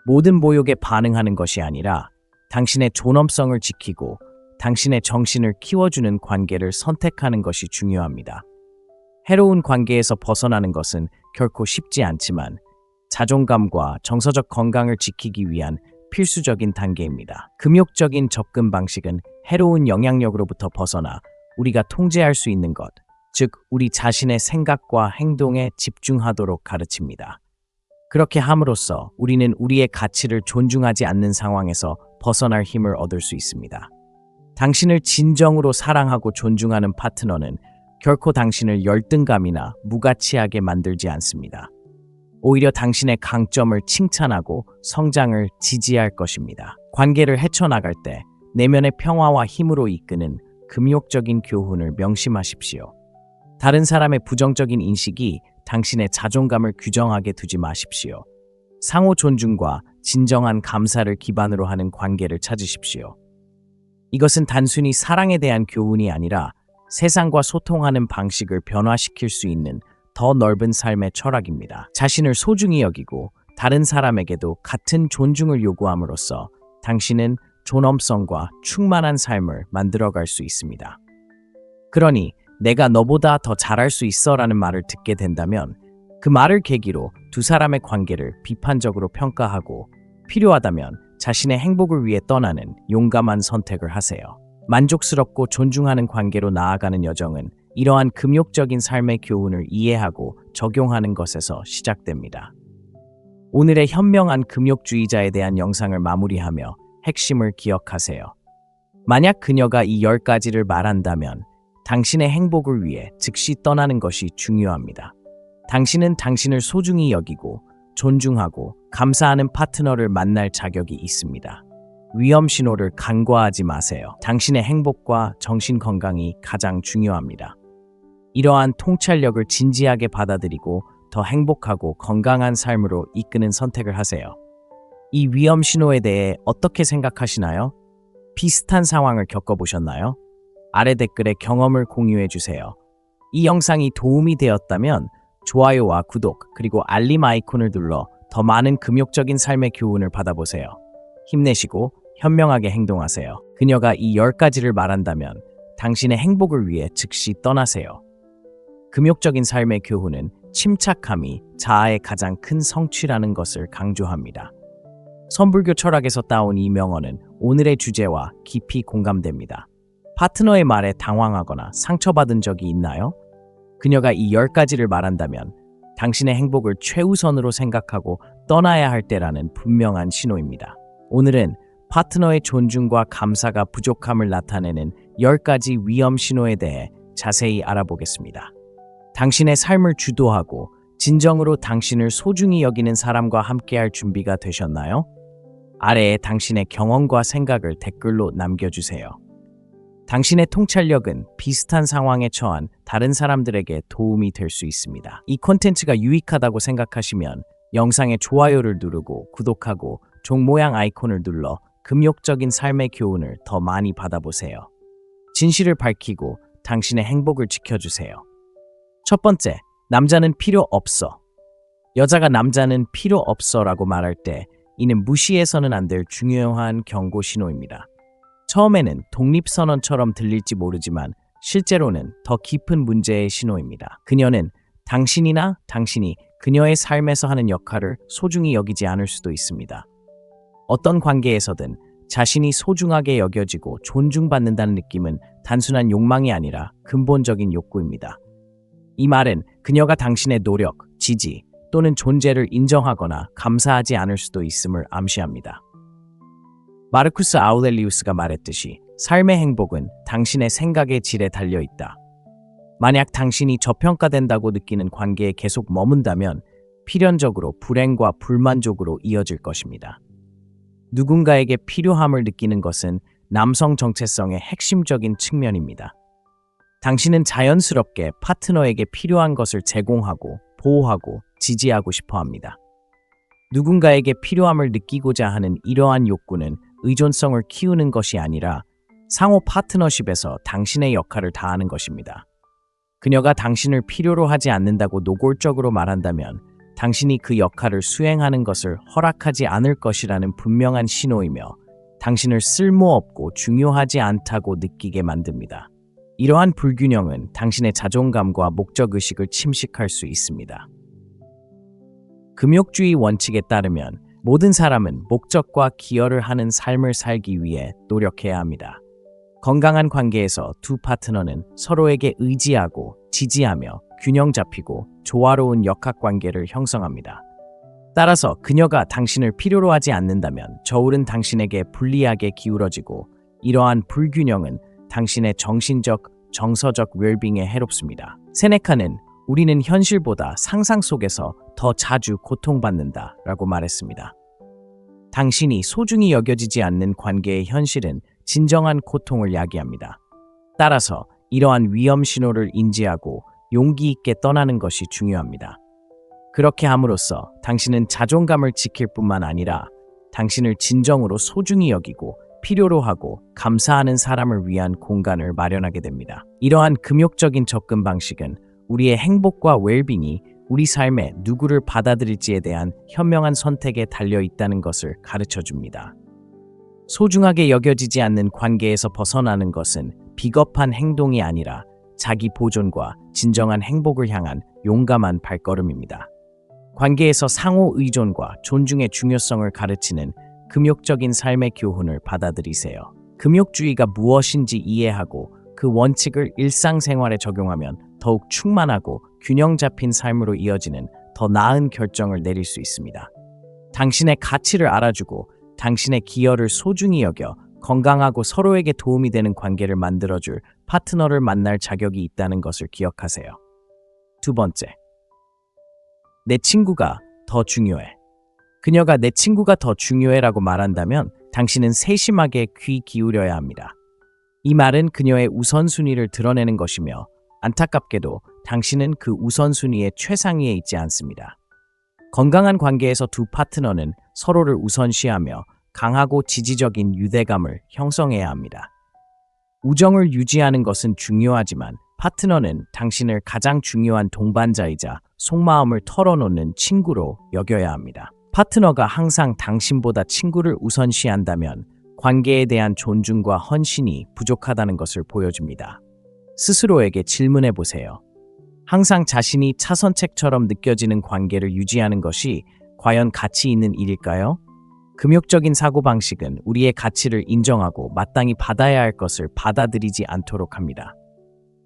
모든 모욕에 반응하는 것이 아니라 당신의 존엄성을 지키고 당신의 정신을 키워주는 관계를 선택하는 것이 중요합니다. 해로운 관계에서 벗어나는 것은 결코 쉽지 않지만 자존감과 정서적 건강을 지키기 위한 필수적인 단계입니다. 금욕적인 접근 방식은 해로운 영향력으로부터 벗어나 우리가 통제할 수 있는 것, 즉 우리 자신의 생각과 행동에 집중하도록 가르칩니다. 그렇게 함으로써 우리는 우리의 가치를 존중하지 않는 상황에서 벗어날 힘을 얻을 수 있습니다. 당신을 진정으로 사랑하고 존중하는 파트너는 결코 당신을 열등감이나 무가치하게 만들지 않습니다. 오히려 당신의 강점을 칭찬하고 성장을 지지할 것입니다. 관계를 헤쳐나갈 때 내면의 평화와 힘으로 이끄는 금욕적인 교훈을 명심하십시오. 다른 사람의 부정적인 인식이 당신의 자존감을 규정하게 두지 마십시오. 상호 존중과 진정한 감사를 기반으로 하는 관계를 찾으십시오. 이것은 단순히 사랑에 대한 교훈이 아니라 세상과 소통하는 방식을 변화시킬 수 있는 더 넓은 삶의 철학입니다. 자신을 소중히 여기고 다른 사람에게도 같은 존중을 요구함으로써 당신은 존엄성과 충만한 삶을 만들어갈 수 있습니다. 그러니 내가 너보다 더 잘할 수 있어라는 말을 듣게 된다면 그 말을 계기로 두 사람의 관계를 비판적으로 평가하고 필요하다면 자신의 행복을 위해 떠나는 용감한 선택을 하세요. 만족스럽고 존중하는 관계로 나아가는 여정은 이러한 금욕적인 삶의 교훈을 이해하고 적용하는 것에서 시작됩니다. 오늘의 현명한 금욕주의자에 대한 영상을 마무리하며 핵심을 기억하세요. 만약 그녀가 이 10가지를 말한다면 당신의 행복을 위해 즉시 떠나는 것이 중요합니다. 당신은 당신을 소중히 여기고 존중하고 감사하는 파트너를 만날 자격이 있습니다. 위험 신호를 간과하지 마세요. 당신의 행복과 정신 건강이 가장 중요합니다. 이러한 통찰력을 진지하게 받아들이고 더 행복하고 건강한 삶으로 이끄는 선택을 하세요. 이 위험 신호에 대해 어떻게 생각하시나요? 비슷한 상황을 겪어보셨나요? 아래 댓글에 경험을 공유해 주세요. 이 영상이 도움이 되었다면 좋아요와 구독 그리고 알림 아이콘을 눌러 더 많은 금욕적인 삶의 교훈을 받아보세요. 힘내시고 현명하게 행동하세요. 그녀가 이 10가지를 말한다면 당신의 행복을 위해 즉시 떠나세요. 금욕적인 삶의 교훈은 침착함이 자아의 가장 큰 성취라는 것을 강조합니다. 선불교 철학에서 따온 이 명언은 오늘의 주제와 깊이 공감됩니다. 파트너의 말에 당황하거나 상처받은 적이 있나요? 그녀가 이 10가지를 말한다면 당신의 행복을 최우선으로 생각하고 떠나야 할 때라는 분명한 신호입니다. 오늘은 파트너의 존중과 감사가 부족함을 나타내는 10가지 위험 신호에 대해 자세히 알아보겠습니다. 당신의 삶을 주도하고 진정으로 당신을 소중히 여기는 사람과 함께할 준비가 되셨나요? 아래에 당신의 경험과 생각을 댓글로 남겨주세요. 당신의 통찰력은 비슷한 상황에 처한 다른 사람들에게 도움이 될 수 있습니다. 이 콘텐츠가 유익하다고 생각하시면 영상에 좋아요를 누르고 구독하고 종 모양 아이콘을 눌러 금욕적인 삶의 교훈을 더 많이 받아보세요. 진실을 밝히고 당신의 행복을 지켜주세요. 첫 번째, 남자는 필요 없어. 여자가 남자는 필요 없어라고 말할 때 이는 무시해서는 안 될 중요한 경고 신호입니다. 처음에는 독립선언처럼 들릴지 모르지만 실제로는 더 깊은 문제의 신호입니다. 그녀는 당신이나 당신이 그녀의 삶에서 하는 역할을 소중히 여기지 않을 수도 있습니다. 어떤 관계에서든 자신이 소중하게 여겨지고 존중받는다는 느낌은 단순한 욕망이 아니라 근본적인 욕구입니다. 이 말은 그녀가 당신의 노력, 지지, 또는 존재를 인정하거나 감사하지 않을 수도 있음을 암시합니다. 마르쿠스 아우렐리우스가 말했듯이 삶의 행복은 당신의 생각의 질에 달려 있다. 만약 당신이 저평가된다고 느끼는 관계에 계속 머문다면 필연적으로 불행과 불만족으로 이어질 것입니다. 누군가에게 필요함을 느끼는 것은 남성 정체성의 핵심적인 측면입니다. 당신은 자연스럽게 파트너에게 필요한 것을 제공하고 보호하고 지지하고 싶어 합니다. 누군가에게 필요함을 느끼고자 하는 이러한 욕구는 의존성을 키우는 것이 아니라 상호 파트너십에서 당신의 역할을 다하는 것입니다. 그녀가 당신을 필요로 하지 않는다고 노골적으로 말한다면 당신이 그 역할을 수행하는 것을 허락하지 않을 것이라는 분명한 신호이며 당신을 쓸모없고 중요하지 않다고 느끼게 만듭니다. 이러한 불균형은 당신의 자존감과 목적의식을 침식할 수 있습니다. 금욕주의 원칙에 따르면 모든 사람은 목적과 기여를 하는 삶을 살기 위해 노력해야 합니다. 건강한 관계에서 두 파트너는 서로에게 의지하고 지지하며 균형 잡히고 조화로운 역학관계를 형성합니다. 따라서 그녀가 당신을 필요로 하지 않는다면 저울은 당신에게 불리하게 기울어지고 이러한 불균형은 당신의 정신적, 정서적 웰빙에 해롭습니다. 세네카는 우리는 현실보다 상상 속에서 더 자주 고통받는다 라고 말했습니다. 당신이 소중히 여겨지지 않는 관계의 현실은 진정한 고통을 야기합니다. 따라서 이러한 위험 신호를 인지하고 용기 있게 떠나는 것이 중요합니다. 그렇게 함으로써 당신은 자존감을 지킬 뿐만 아니라 당신을 진정으로 소중히 여기고 필요로 하고 감사하는 사람을 위한 공간을 마련하게 됩니다. 이러한 금욕적인 접근 방식은 우리의 행복과 웰빙이 우리 삶에 누구를 받아들일지에 대한 현명한 선택에 달려 있다는 것을 가르쳐 줍니다. 소중하게 여겨지지 않는 관계에서 벗어나는 것은 비겁한 행동이 아니라 자기 보존과 진정한 행복을 향한 용감한 발걸음입니다. 관계에서 상호 의존과 존중의 중요성을 가르치는 금욕적인 삶의 교훈을 받아들이세요. 금욕주의가 무엇인지 이해하고 그 원칙을 일상생활에 적용하면 더욱 충만하고 균형 잡힌 삶으로 이어지는 더 나은 결정을 내릴 수 있습니다. 당신의 가치를 알아주고 당신의 기여를 소중히 여겨 건강하고 서로에게 도움이 되는 관계를 만들어줄 파트너를 만날 자격이 있다는 것을 기억하세요. 두 번째, 내 친구가 더 중요해. 그녀가 내 친구가 더 중요해라고 말한다면 당신은 세심하게 귀 기울여야 합니다. 이 말은 그녀의 우선순위를 드러내는 것이며 안타깝게도 당신은 그 우선순위의 최상위에 있지 않습니다. 건강한 관계에서 두 파트너는 서로를 우선시하며 강하고 지지적인 유대감을 형성해야 합니다. 우정을 유지하는 것은 중요하지만 파트너는 당신을 가장 중요한 동반자이자 속마음을 털어놓는 친구로 여겨야 합니다. 파트너가 항상 당신보다 친구를 우선시한다면 관계에 대한 존중과 헌신이 부족하다는 것을 보여줍니다. 스스로에게 질문해 보세요. 항상 자신이 차선책처럼 느껴지는 관계를 유지하는 것이 과연 가치 있는 일일까요? 금욕적인 사고방식은 우리의 가치를 인정하고 마땅히 받아야 할 것을 받아들이지 않도록 합니다.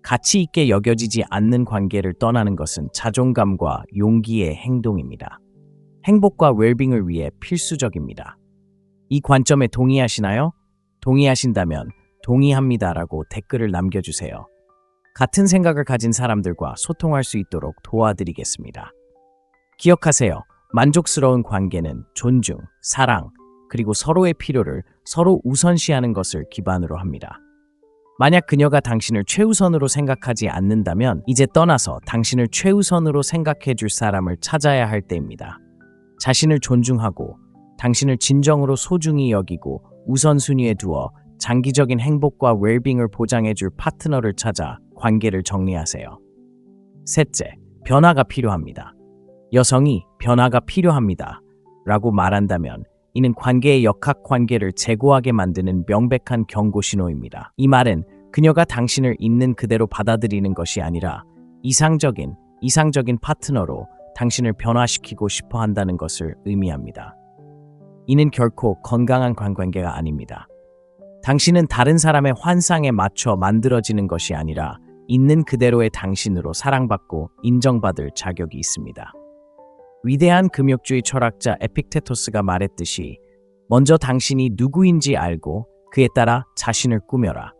가치 있게 여겨지지 않는 관계를 떠나는 것은 자존감과 용기의 행동입니다. 행복과 웰빙을 위해 필수적입니다. 이 관점에 동의하시나요? 동의하신다면 동의합니다라고 댓글을 남겨주세요. 같은 생각을 가진 사람들과 소통할 수 있도록 도와드리겠습니다. 기억하세요. 만족스러운 관계는 존중, 사랑, 그리고 서로의 필요를 서로 우선시하는 것을 기반으로 합니다. 만약 그녀가 당신을 최우선으로 생각하지 않는다면 이제 떠나서 당신을 최우선으로 생각해 줄 사람을 찾아야 할 때입니다. 자신을 존중하고 당신을 진정으로 소중히 여기고 우선순위에 두어 장기적인 행복과 웰빙을 보장해 줄 파트너를 찾아 관계를 정리하세요. 셋째, 변화가 필요합니다. 여성이 변화가 필요합니다 라고 말한다면 이는 관계의 역학관계를 제고하게 만드는 명백한 경고 신호입니다. 이 말은 그녀가 당신을 있는 그대로 받아들이는 것이 아니라 이상적인 파트너로 당신을 변화시키고 싶어 한다는 것을 의미합니다. 이는 결코 건강한 관계가 아닙니다. 당신은 다른 사람의 환상에 맞춰 만들어지는 것이 아니라 있는 그대로의 당신으로 사랑받고 인정받을 자격이 있습니다. 위대한 금욕주의 철학자 에픽테토스가 말했듯이 먼저 당신이 누구인지 알고 그에 따라 자신을 꾸며라.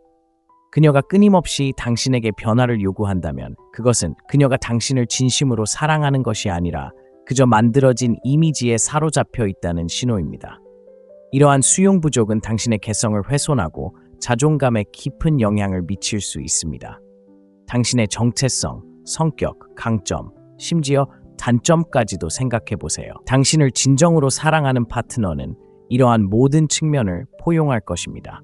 그녀가 끊임없이 당신에게 변화를 요구한다면 그것은 그녀가 당신을 진심으로 사랑하는 것이 아니라 그저 만들어진 이미지에 사로잡혀 있다는 신호입니다. 이러한 수용 부족은 당신의 개성을 훼손하고 자존감에 깊은 영향을 미칠 수 있습니다. 당신의 정체성, 성격, 강점, 심지어 단점까지도 생각해 보세요. 당신을 진정으로 사랑하는 파트너는 이러한 모든 측면을 포용할 것입니다.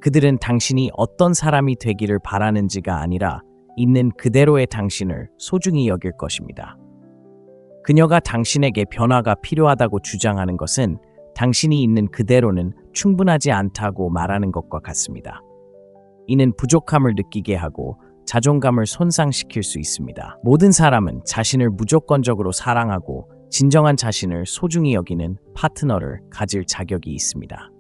그들은 당신이 어떤 사람이 되기를 바라는지가 아니라 있는 그대로의 당신을 소중히 여길 것입니다. 그녀가 당신에게 변화가 필요하다고 주장하는 것은 당신이 있는 그대로는 충분하지 않다고 말하는 것과 같습니다. 이는 부족함을 느끼게 하고 자존감을 손상시킬 수 있습니다. 모든 사람은 자신을 무조건적으로 사랑하고 진정한 자신을 소중히 여기는 파트너를 가질 자격이 있습니다.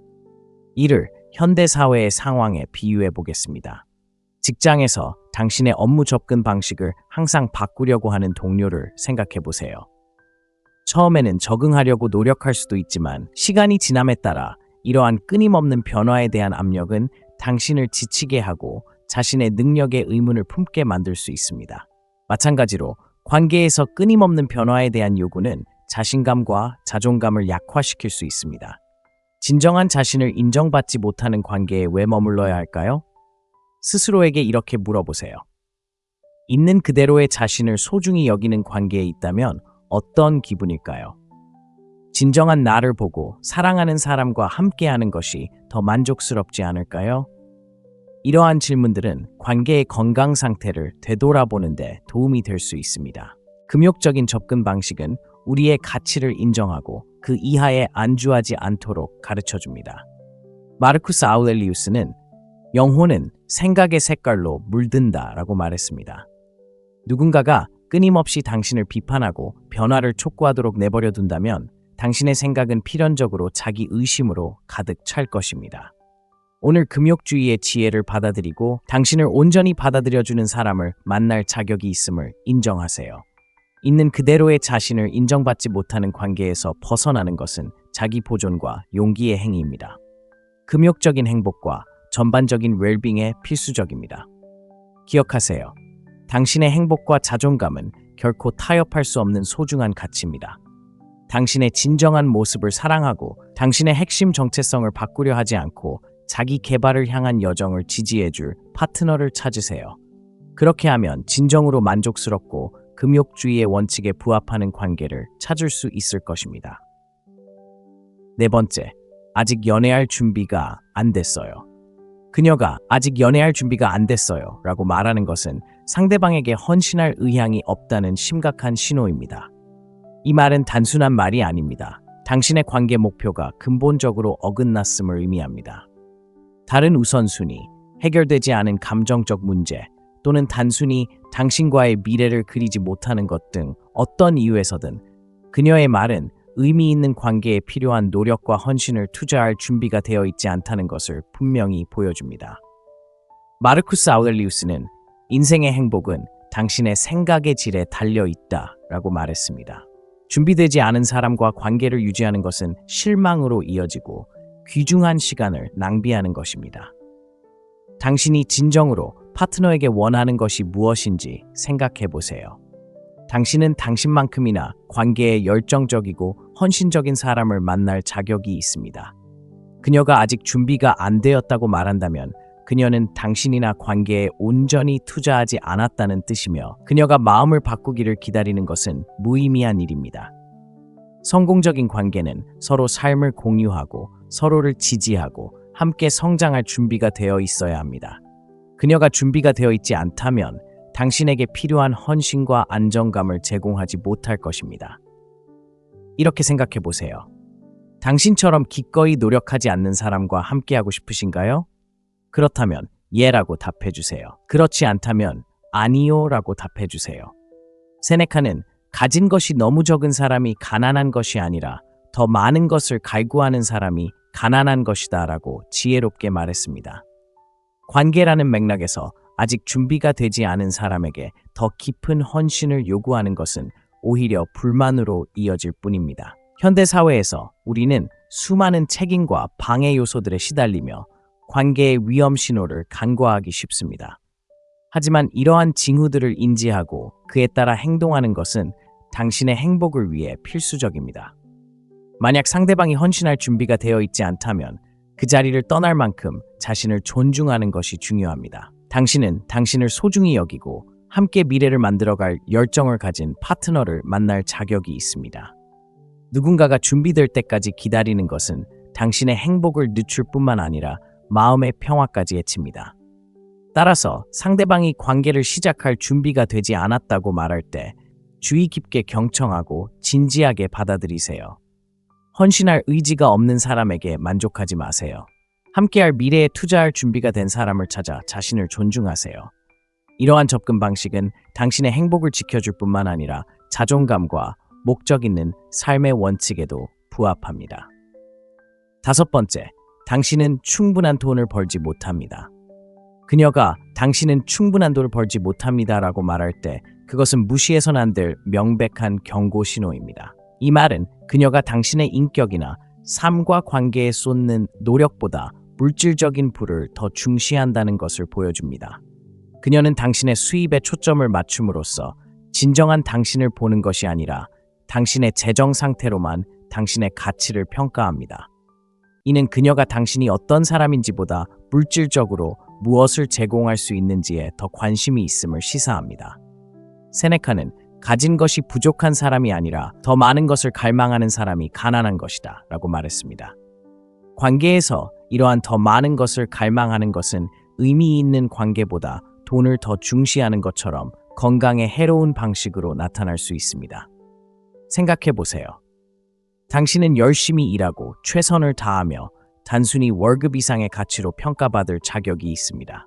이를 현대사회의 상황에 비유해 보겠습니다. 직장에서 당신의 업무 접근 방식을 항상 바꾸려고 하는 동료를 생각해 보세요. 처음에는 적응하려고 노력할 수도 있지만 시간이 지남에 따라 이러한 끊임없는 변화에 대한 압력은 당신을 지치게 하고 자신의 능력에 의문을 품게 만들 수 있습니다. 마찬가지로 관계에서 끊임없는 변화에 대한 요구는 자신감과 자존감을 약화시킬 수 있습니다. 진정한 자신을 인정받지 못하는 관계에 왜 머물러야 할까요? 스스로에게 이렇게 물어보세요. 있는 그대로의 자신을 소중히 여기는 관계에 있다면 어떤 기분일까요? 진정한 나를 보고 사랑하는 사람과 함께하는 것이 더 만족스럽지 않을까요? 이러한 질문들은 관계의 건강 상태를 되돌아보는 데 도움이 될 수 있습니다. 금욕적인 접근 방식은 우리의 가치를 인정하고 그 이하에 안주하지 않도록 가르쳐줍니다. 마르쿠스 아우렐리우스는 영혼은 생각의 색깔로 물든다라고 말했습니다. 누군가가 끊임없이 당신을 비판하고 변화를 촉구하도록 내버려 둔다면 당신의 생각은 필연적으로 자기 의심으로 가득 찰 것입니다. 오늘 금욕주의의 지혜를 받아들이고 당신을 온전히 받아들여주는 사람을 만날 자격이 있음을 인정하세요. 있는 그대로의 자신을 인정받지 못하는 관계에서 벗어나는 것은 자기 보존과 용기의 행위입니다. 금욕적인 행복과 전반적인 웰빙에 필수적입니다. 기억하세요. 당신의 행복과 자존감은 결코 타협할 수 없는 소중한 가치입니다. 당신의 진정한 모습을 사랑하고 당신의 핵심 정체성을 바꾸려 하지 않고 자기 개발을 향한 여정을 지지해줄 파트너를 찾으세요. 그렇게 하면 진정으로 만족스럽고 금욕주의의 원칙에 부합하는 관계를 찾을 수 있을 것입니다. 네 번째, 아직 연애할 준비가 안 됐어요. 그녀가 아직 연애할 준비가 안 됐어요 라고 말하는 것은 상대방에게 헌신할 의향이 없다는 심각한 신호입니다. 이 말은 단순한 말이 아닙니다. 당신의 관계 목표가 근본적으로 어긋났음을 의미합니다. 다른 우선순위, 해결되지 않은 감정적 문제, 또는 단순히 당신과의 미래를 그리지 못하는 것 등 어떤 이유에서든 그녀의 말은 의미 있는 관계에 필요한 노력과 헌신을 투자할 준비가 되어 있지 않다는 것을 분명히 보여줍니다. 마르쿠스 아우렐리우스는 인생의 행복은 당신의 생각의 질에 달려 있다라고 말했습니다. 준비되지 않은 사람과 관계를 유지하는 것은 실망으로 이어지고 귀중한 시간을 낭비하는 것입니다. 당신이 진정으로 파트너에게 원하는 것이 무엇인지 생각해 보세요. 당신은 당신만큼이나 관계에 열정적이고 헌신적인 사람을 만날 자격이 있습니다. 그녀가 아직 준비가 안 되었다고 말한다면 그녀는 당신이나 관계에 온전히 투자하지 않았다는 뜻이며 그녀가 마음을 바꾸기를 기다리는 것은 무의미한 일입니다. 성공적인 관계는 서로 삶을 공유하고 서로를 지지하고 함께 성장할 준비가 되어 있어야 합니다. 그녀가 준비가 되어 있지 않다면 당신에게 필요한 헌신과 안정감을 제공하지 못할 것입니다. 이렇게 생각해 보세요. 당신처럼 기꺼이 노력하지 않는 사람과 함께하고 싶으신가요? 그렇다면 예라고 답해 주세요. 그렇지 않다면 아니요 라고 답해 주세요. 세네카는 가진 것이 너무 적은 사람이 가난한 것이 아니라 더 많은 것을 갈구하는 사람이 가난한 것이다 라고 지혜롭게 말했습니다. 관계라는 맥락에서 아직 준비가 되지 않은 사람에게 더 깊은 헌신을 요구하는 것은 오히려 불만으로 이어질 뿐입니다. 현대 사회에서 우리는 수많은 책임과 방해 요소들에 시달리며 관계의 위험 신호를 간과하기 쉽습니다. 하지만 이러한 징후들을 인지하고 그에 따라 행동하는 것은 당신의 행복을 위해 필수적입니다. 만약 상대방이 헌신할 준비가 되어 있지 않다면 그 자리를 떠날 만큼 자신을 존중하는 것이 중요합니다. 당신은 당신을 소중히 여기고 함께 미래를 만들어갈 열정을 가진 파트너를 만날 자격이 있습니다. 누군가가 준비될 때까지 기다리는 것은 당신의 행복을 늦출 뿐만 아니라 마음의 평화까지 해칩니다. 따라서 상대방이 관계를 시작할 준비가 되지 않았다고 말할 때 주의 깊게 경청하고 진지하게 받아들이세요. 헌신할 의지가 없는 사람에게 만족하지 마세요. 함께할 미래에 투자할 준비가 된 사람을 찾아 자신을 존중하세요. 이러한 접근 방식은 당신의 행복을 지켜줄 뿐만 아니라 자존감과 목적 있는 삶의 원칙에도 부합합니다. 5번째, 당신은 충분한 돈을 벌지 못합니다. 그녀가 당신은 충분한 돈을 벌지 못합니다라고 말할 때 그것은 무시해서는 안 될 명백한 경고 신호입니다. 이 말은 그녀가 당신의 인격이나 삶과 관계에 쏟는 노력보다 물질적인 부를 더 중시한다는 것을 보여줍니다. 그녀는 당신의 수입에 초점을 맞춤으로써 진정한 당신을 보는 것이 아니라 당신의 재정 상태로만 당신의 가치를 평가합니다. 이는 그녀가 당신이 어떤 사람인지보다 물질적으로 무엇을 제공할 수 있는지에 더 관심이 있음을 시사합니다. 세네카는 가진 것이 부족한 사람이 아니라 더 많은 것을 갈망하는 사람이 가난한 것이다 라고 말했습니다. 관계에서 이러한 더 많은 것을 갈망하는 것은 의미 있는 관계보다 돈을 더 중시하는 것처럼 건강에 해로운 방식으로 나타날 수 있습니다. 생각해 보세요. 당신은 열심히 일하고 최선을 다하며 단순히 월급 이상의 가치로 평가받을 자격이 있습니다.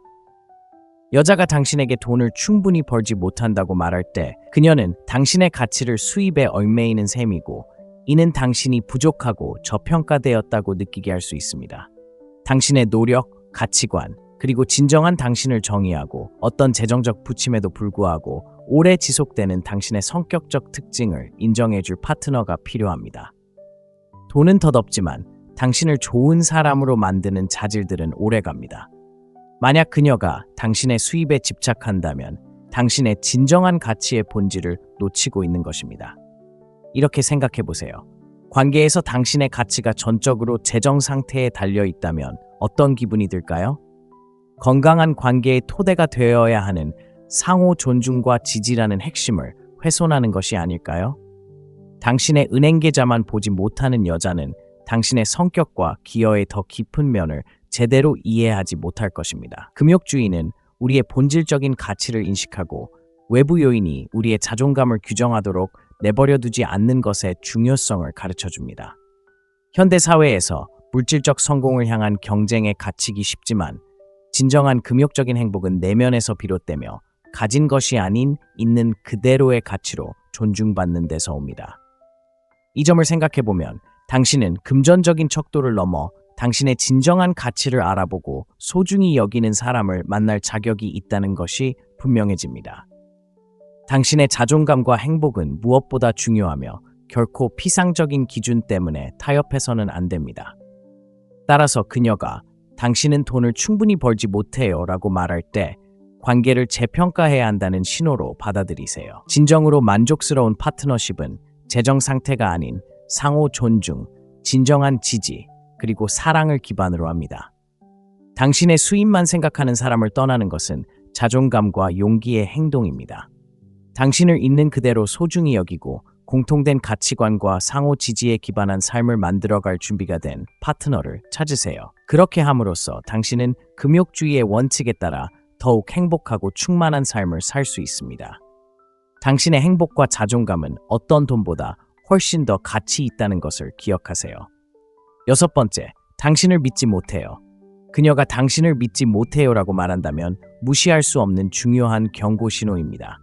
여자가 당신에게 돈을 충분히 벌지 못한다고 말할 때 그녀는 당신의 가치를 수입에 얽매이는 셈이고 이는 당신이 부족하고 저평가되었다고 느끼게 할 수 있습니다. 당신의 노력, 가치관, 그리고 진정한 당신을 정의하고 어떤 재정적 부침에도 불구하고 오래 지속되는 당신의 성격적 특징을 인정해줄 파트너가 필요합니다. 돈은 덧없지만 당신을 좋은 사람으로 만드는 자질들은 오래갑니다. 만약 그녀가 당신의 수입에 집착한다면 당신의 진정한 가치의 본질을 놓치고 있는 것입니다. 이렇게 생각해 보세요. 관계에서 당신의 가치가 전적으로 재정 상태에 달려 있다면 어떤 기분이 들까요? 건강한 관계의 토대가 되어야 하는 상호 존중과 지지라는 핵심을 훼손하는 것이 아닐까요? 당신의 은행 계좌만 보지 못하는 여자는 당신의 성격과 기여의 더 깊은 면을 제대로 이해하지 못할 것입니다. 금욕주의는 우리의 본질적인 가치를 인식하고 외부 요인이 우리의 자존감을 규정하도록 내버려두지 않는 것의 중요성을 가르쳐줍니다. 현대 사회에서 물질적 성공을 향한 경쟁에 갇히기 쉽지만 진정한 금욕적인 행복은 내면에서 비롯되며 가진 것이 아닌 있는 그대로의 가치로 존중받는 데서 옵니다. 이 점을 생각해보면 당신은 금전적인 척도를 넘어 당신의 진정한 가치를 알아보고 소중히 여기는 사람을 만날 자격이 있다는 것이 분명해집니다. 당신의 자존감과 행복은 무엇보다 중요하며 결코 피상적인 기준 때문에 타협해서는 안 됩니다. 따라서 그녀가 당신은 돈을 충분히 벌지 못해요 라고 말할 때 관계를 재평가해야 한다는 신호로 받아들이세요. 진정으로 만족스러운 파트너십은 재정 상태가 아닌 상호 존중, 진정한 지지, 그리고 사랑을 기반으로 합니다. 당신의 수입만 생각하는 사람을 떠나는 것은 자존감과 용기의 행동입니다. 당신을 있는 그대로 소중히 여기고 공통된 가치관과 상호 지지에 기반한 삶을 만들어갈 준비가 된 파트너를 찾으세요. 그렇게 함으로써 당신은 금욕주의의 원칙에 따라 더욱 행복하고 충만한 삶을 살 수 있습니다. 당신의 행복과 자존감은 어떤 돈보다 훨씬 더 가치 있다는 것을 기억하세요. 6번째, 당신을 믿지 못해요. 그녀가 당신을 믿지 못해요라고 말한다면 무시할 수 없는 중요한 경고 신호입니다.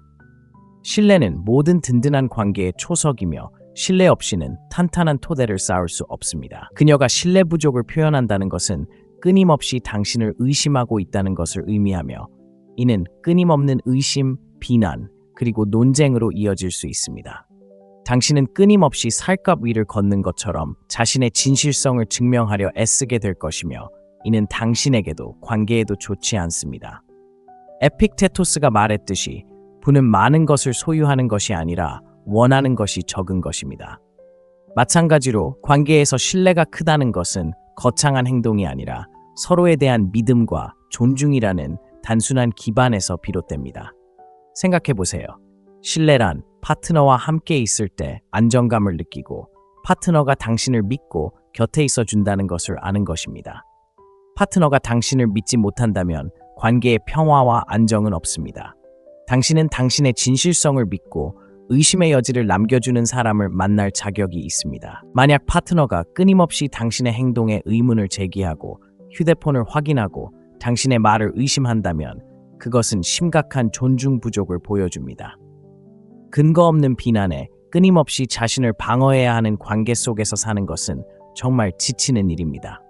신뢰는 모든 든든한 관계의 초석이며 신뢰 없이는 탄탄한 토대를 쌓을 수 없습니다. 그녀가 신뢰 부족을 표현한다는 것은 끊임없이 당신을 의심하고 있다는 것을 의미하며 이는 끊임없는 의심, 비난, 그리고 논쟁으로 이어질 수 있습니다. 당신은 끊임없이 살갗 위를 걷는 것처럼 자신의 진실성을 증명하려 애쓰게 될 것이며 이는 당신에게도 관계에도 좋지 않습니다. 에픽테토스가 말했듯이 부는 많은 것을 소유하는 것이 아니라 원하는 것이 적은 것입니다. 마찬가지로 관계에서 신뢰가 크다는 것은 거창한 행동이 아니라 서로에 대한 믿음과 존중이라는 단순한 기반에서 비롯됩니다. 생각해 보세요. 신뢰란 파트너와 함께 있을 때 안정감을 느끼고 파트너가 당신을 믿고 곁에 있어 준다는 것을 아는 것입니다. 파트너가 당신을 믿지 못한다면 관계의 평화와 안정은 없습니다. 당신은 당신의 진실성을 믿고 의심의 여지를 남겨주는 사람을 만날 자격이 있습니다. 만약 파트너가 끊임없이 당신의 행동에 의문을 제기하고 휴대폰을 확인하고 당신의 말을 의심한다면 그것은 심각한 존중 부족을 보여줍니다. 근거 없는 비난에 끊임없이 자신을 방어해야 하는 관계 속에서 사는 것은 정말 지치는 일입니다.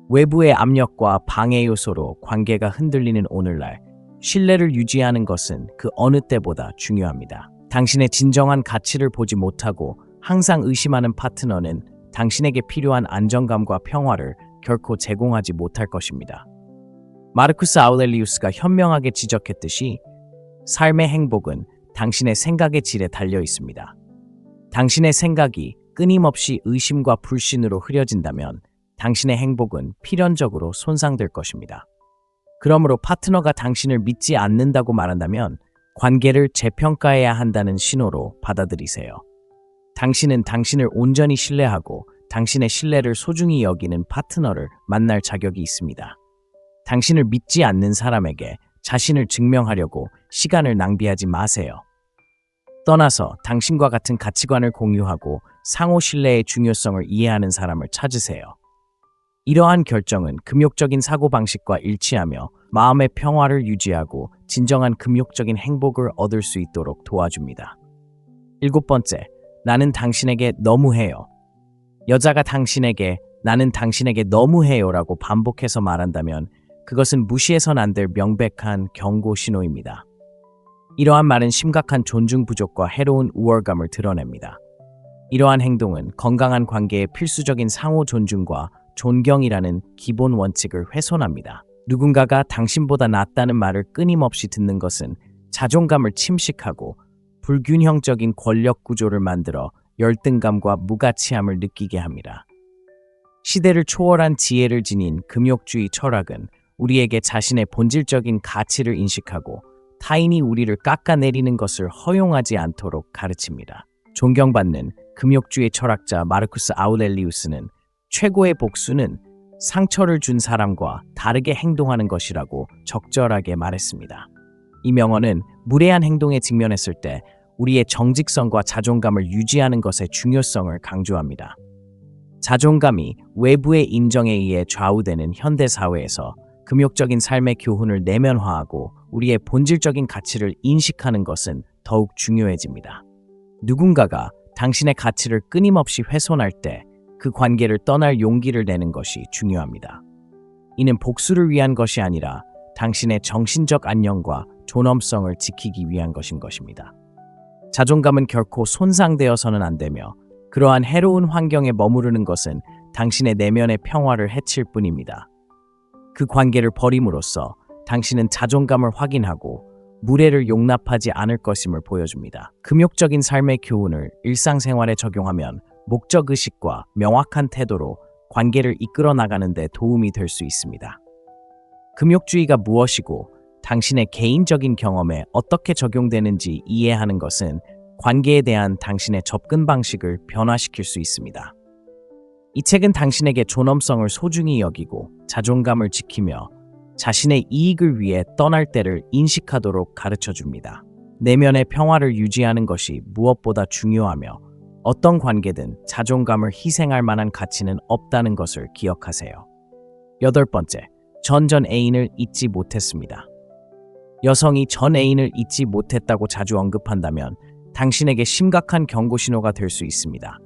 외부의 압력과 방해 요소로 관계가 흔들리는 오늘날, 신뢰를 유지하는 것은 그 어느 때보다 중요합니다. 당신의 진정한 가치를 보지 못하고 항상 의심하는 파트너는 당신에게 필요한 안정감과 평화를 결코 제공하지 못할 것입니다. 마르쿠스 아우렐리우스가 현명하게 지적했듯이 삶의 행복은 당신의 생각의 질에 달려 있습니다. 당신의 생각이 끊임없이 의심과 불신으로 흐려진다면 당신의 행복은 필연적으로 손상될 것입니다. 그러므로 파트너가 당신을 믿지 않는다고 말한다면 관계를 재평가해야 한다는 신호로 받아들이세요. 당신은 당신을 온전히 신뢰하고 당신의 신뢰를 소중히 여기는 파트너를 만날 자격이 있습니다. 당신을 믿지 않는 사람에게 자신을 증명하려고 시간을 낭비하지 마세요. 떠나서 당신과 같은 가치관을 공유하고 상호 신뢰의 중요성을 이해하는 사람을 찾으세요. 이러한 결정은 금욕적인 사고방식과 일치하며 마음의 평화를 유지하고 진정한 금욕적인 행복을 얻을 수 있도록 도와줍니다. 7번째, 나는 당신에게 너무해요. 여자가 당신에게 나는 당신에게 너무해요라고 반복해서 말한다면 그것은 무시해선 안 될 명백한 경고 신호입니다. 이러한 말은 심각한 존중 부족과 해로운 우월감을 드러냅니다. 이러한 행동은 건강한 관계의 필수적인 상호 존중과 존경이라는 기본 원칙을 훼손합니다. 누군가가 당신보다 낫다는 말을 끊임없이 듣는 것은 자존감을 침식하고 불균형적인 권력 구조를 만들어 열등감과 무가치함을 느끼게 합니다. 시대를 초월한 지혜를 지닌 금욕주의 철학은 우리에게 자신의 본질적인 가치를 인식하고 타인이 우리를 깎아내리는 것을 허용하지 않도록 가르칩니다. 존경받는 금욕주의 철학자 마르쿠스 아우렐리우스는 최고의 복수는 상처를 준 사람과 다르게 행동하는 것이라고 적절하게 말했습니다. 이 명언은 무례한 행동에 직면했을 때 우리의 정직성과 자존감을 유지하는 것의 중요성을 강조합니다. 자존감이 외부의 인정에 의해 좌우되는 현대 사회에서 금욕적인 삶의 교훈을 내면화하고 우리의 본질적인 가치를 인식하는 것은 더욱 중요해집니다. 누군가가 당신의 가치를 끊임없이 훼손할 때 그 관계를 떠날 용기를 내는 것이 중요합니다. 이는 복수를 위한 것이 아니라 당신의 정신적 안녕과 존엄성을 지키기 위한 것인 것입니다. 자존감은 결코 손상되어서는 안 되며 그러한 해로운 환경에 머무르는 것은 당신의 내면의 평화를 해칠 뿐입니다. 그 관계를 버림으로써 당신은 자존감을 확인하고 무례를 용납하지 않을 것임을 보여줍니다. 금욕적인 삶의 교훈을 일상생활에 적용하면 목적의식과 명확한 태도로 관계를 이끌어 나가는 데 도움이 될 수 있습니다. 금욕주의가 무엇이고 당신의 개인적인 경험에 어떻게 적용되는지 이해하는 것은 관계에 대한 당신의 접근 방식을 변화시킬 수 있습니다. 이 책은 당신에게 존엄성을 소중히 여기고 자존감을 지키며 자신의 이익을 위해 떠날 때를 인식하도록 가르쳐 줍니다. 내면의 평화를 유지하는 것이 무엇보다 중요하며 어떤 관계든 자존감을 희생할 만한 가치는 없다는 것을 기억하세요. 8번째, 전 애인을 잊지 못했습니다. 여성이 전 애인을 잊지 못했다고 자주 언급한다면 당신에게 심각한 경고 신호가 될 수 있습니다.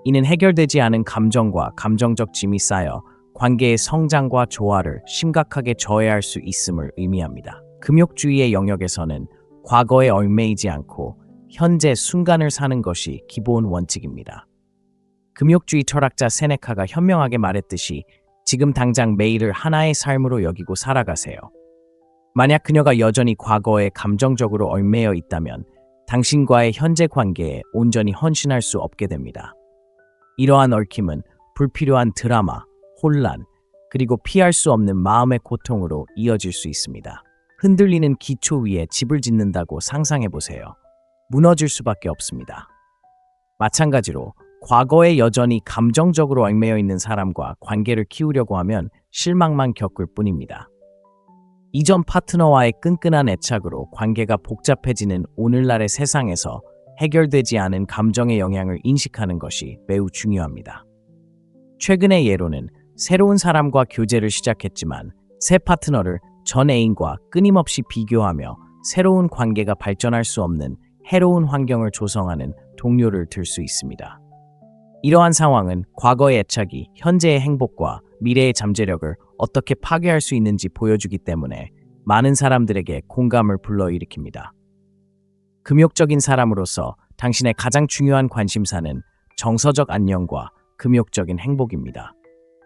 이는 해결되지 않은 감정과 감정적 짐이 쌓여 관계의 성장과 조화를 심각하게 저해할 수 있음을 의미합니다. 금욕주의의 영역에서는 과거에 얽매이지 않고 현재 순간을 사는 것이 기본 원칙입니다. 금욕주의 철학자 세네카가 현명하게 말했듯이 지금 당장 매일을 하나의 삶으로 여기고 살아가세요. 만약 그녀가 여전히 과거에 감정적으로 얽매여 있다면 당신과의 현재 관계에 온전히 헌신할 수 없게 됩니다. 이러한 얽힘은 불필요한 드라마, 혼란, 그리고 피할 수 없는 마음의 고통으로 이어질 수 있습니다. 흔들리는 기초 위에 집을 짓는다고 상상해보세요. 무너질 수밖에 없습니다. 마찬가지로 과거에 여전히 감정적으로 얽매여 있는 사람과 관계를 키우려고 하면 실망만 겪을 뿐입니다. 이전 파트너와의 끈끈한 애착으로 관계가 복잡해지는 오늘날의 세상에서 해결되지 않은 감정의 영향을 인식하는 것이 매우 중요합니다. 최근의 예로는 새로운 사람과 교제를 시작했지만 새 파트너를 전 애인과 끊임없이 비교하며 새로운 관계가 발전할 수 없는 해로운 환경을 조성하는 동료를 들 수 있습니다. 이러한 상황은 과거의 애착이 현재의 행복과 미래의 잠재력을 어떻게 파괴할 수 있는지 보여주기 때문에 많은 사람들에게 공감을 불러일으킵니다. 금욕적인 사람으로서 당신의 가장 중요한 관심사는 정서적 안녕과 금욕적인 행복입니다.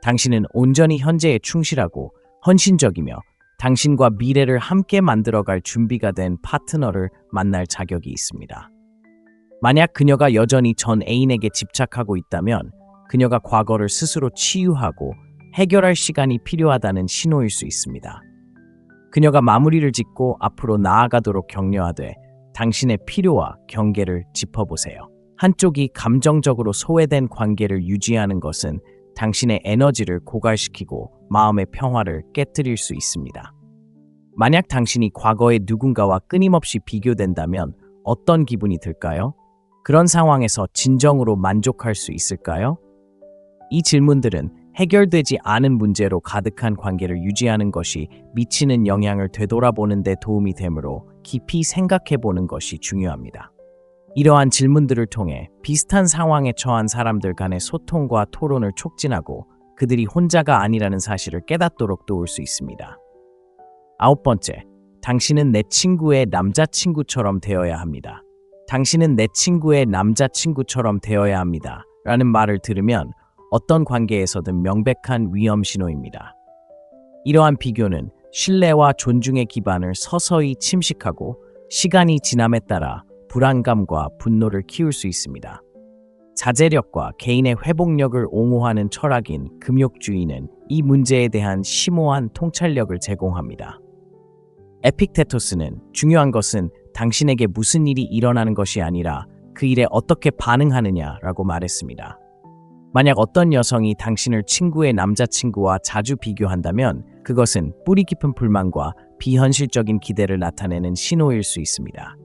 당신은 온전히 현재에 충실하고 헌신적이며 당신과 미래를 함께 만들어갈 준비가 된 파트너를 만날 자격이 있습니다. 만약 그녀가 여전히 전 애인에게 집착하고 있다면 그녀가 과거를 스스로 치유하고 해결할 시간이 필요하다는 신호일 수 있습니다. 그녀가 마무리를 짓고 앞으로 나아가도록 격려하되 당신의 필요와 경계를 짚어보세요. 한쪽이 감정적으로 소외된 관계를 유지하는 것은 당신의 에너지를 고갈시키고 마음의 평화를 깨뜨릴 수 있습니다. 만약 당신이 과거의 누군가와 끊임없이 비교된다면 어떤 기분이 들까요? 그런 상황에서 진정으로 만족할 수 있을까요? 이 질문들은 해결되지 않은 문제로 가득한 관계를 유지하는 것이 미치는 영향을 되돌아보는 데 도움이 되므로 깊이 생각해보는 것이 중요합니다. 이러한 질문들을 통해 비슷한 상황에 처한 사람들 간의 소통과 토론을 촉진하고 그들이 혼자가 아니라는 사실을 깨닫도록 도울 수 있습니다. 9번째, 당신은 내 친구의 남자친구처럼 되어야 합니다. 당신은 내 친구의 남자친구처럼 되어야 합니다. 라는 말을 들으면 어떤 관계에서든 명백한 위험 신호입니다. 이러한 비교는 신뢰와 존중의 기반을 서서히 침식하고 시간이 지남에 따라 불안감과 분노를 키울 수 있습니다. 자제력과 개인의 회복력을 옹호하는 철학인 금욕주의는 이 문제에 대한 심오한 통찰력을 제공합니다. 에픽테토스는 중요한 것은 당신에게 무슨 일이 일어나는 것이 아니라 그 일에 어떻게 반응하느냐라고 말했습니다. 만약 어떤 여성이 당신을 친구의 남자친구와 자주 비교한다면 그것은 뿌리 깊은 불만과 비현실적인 기대를 나타내는 신호일 수 있습니다.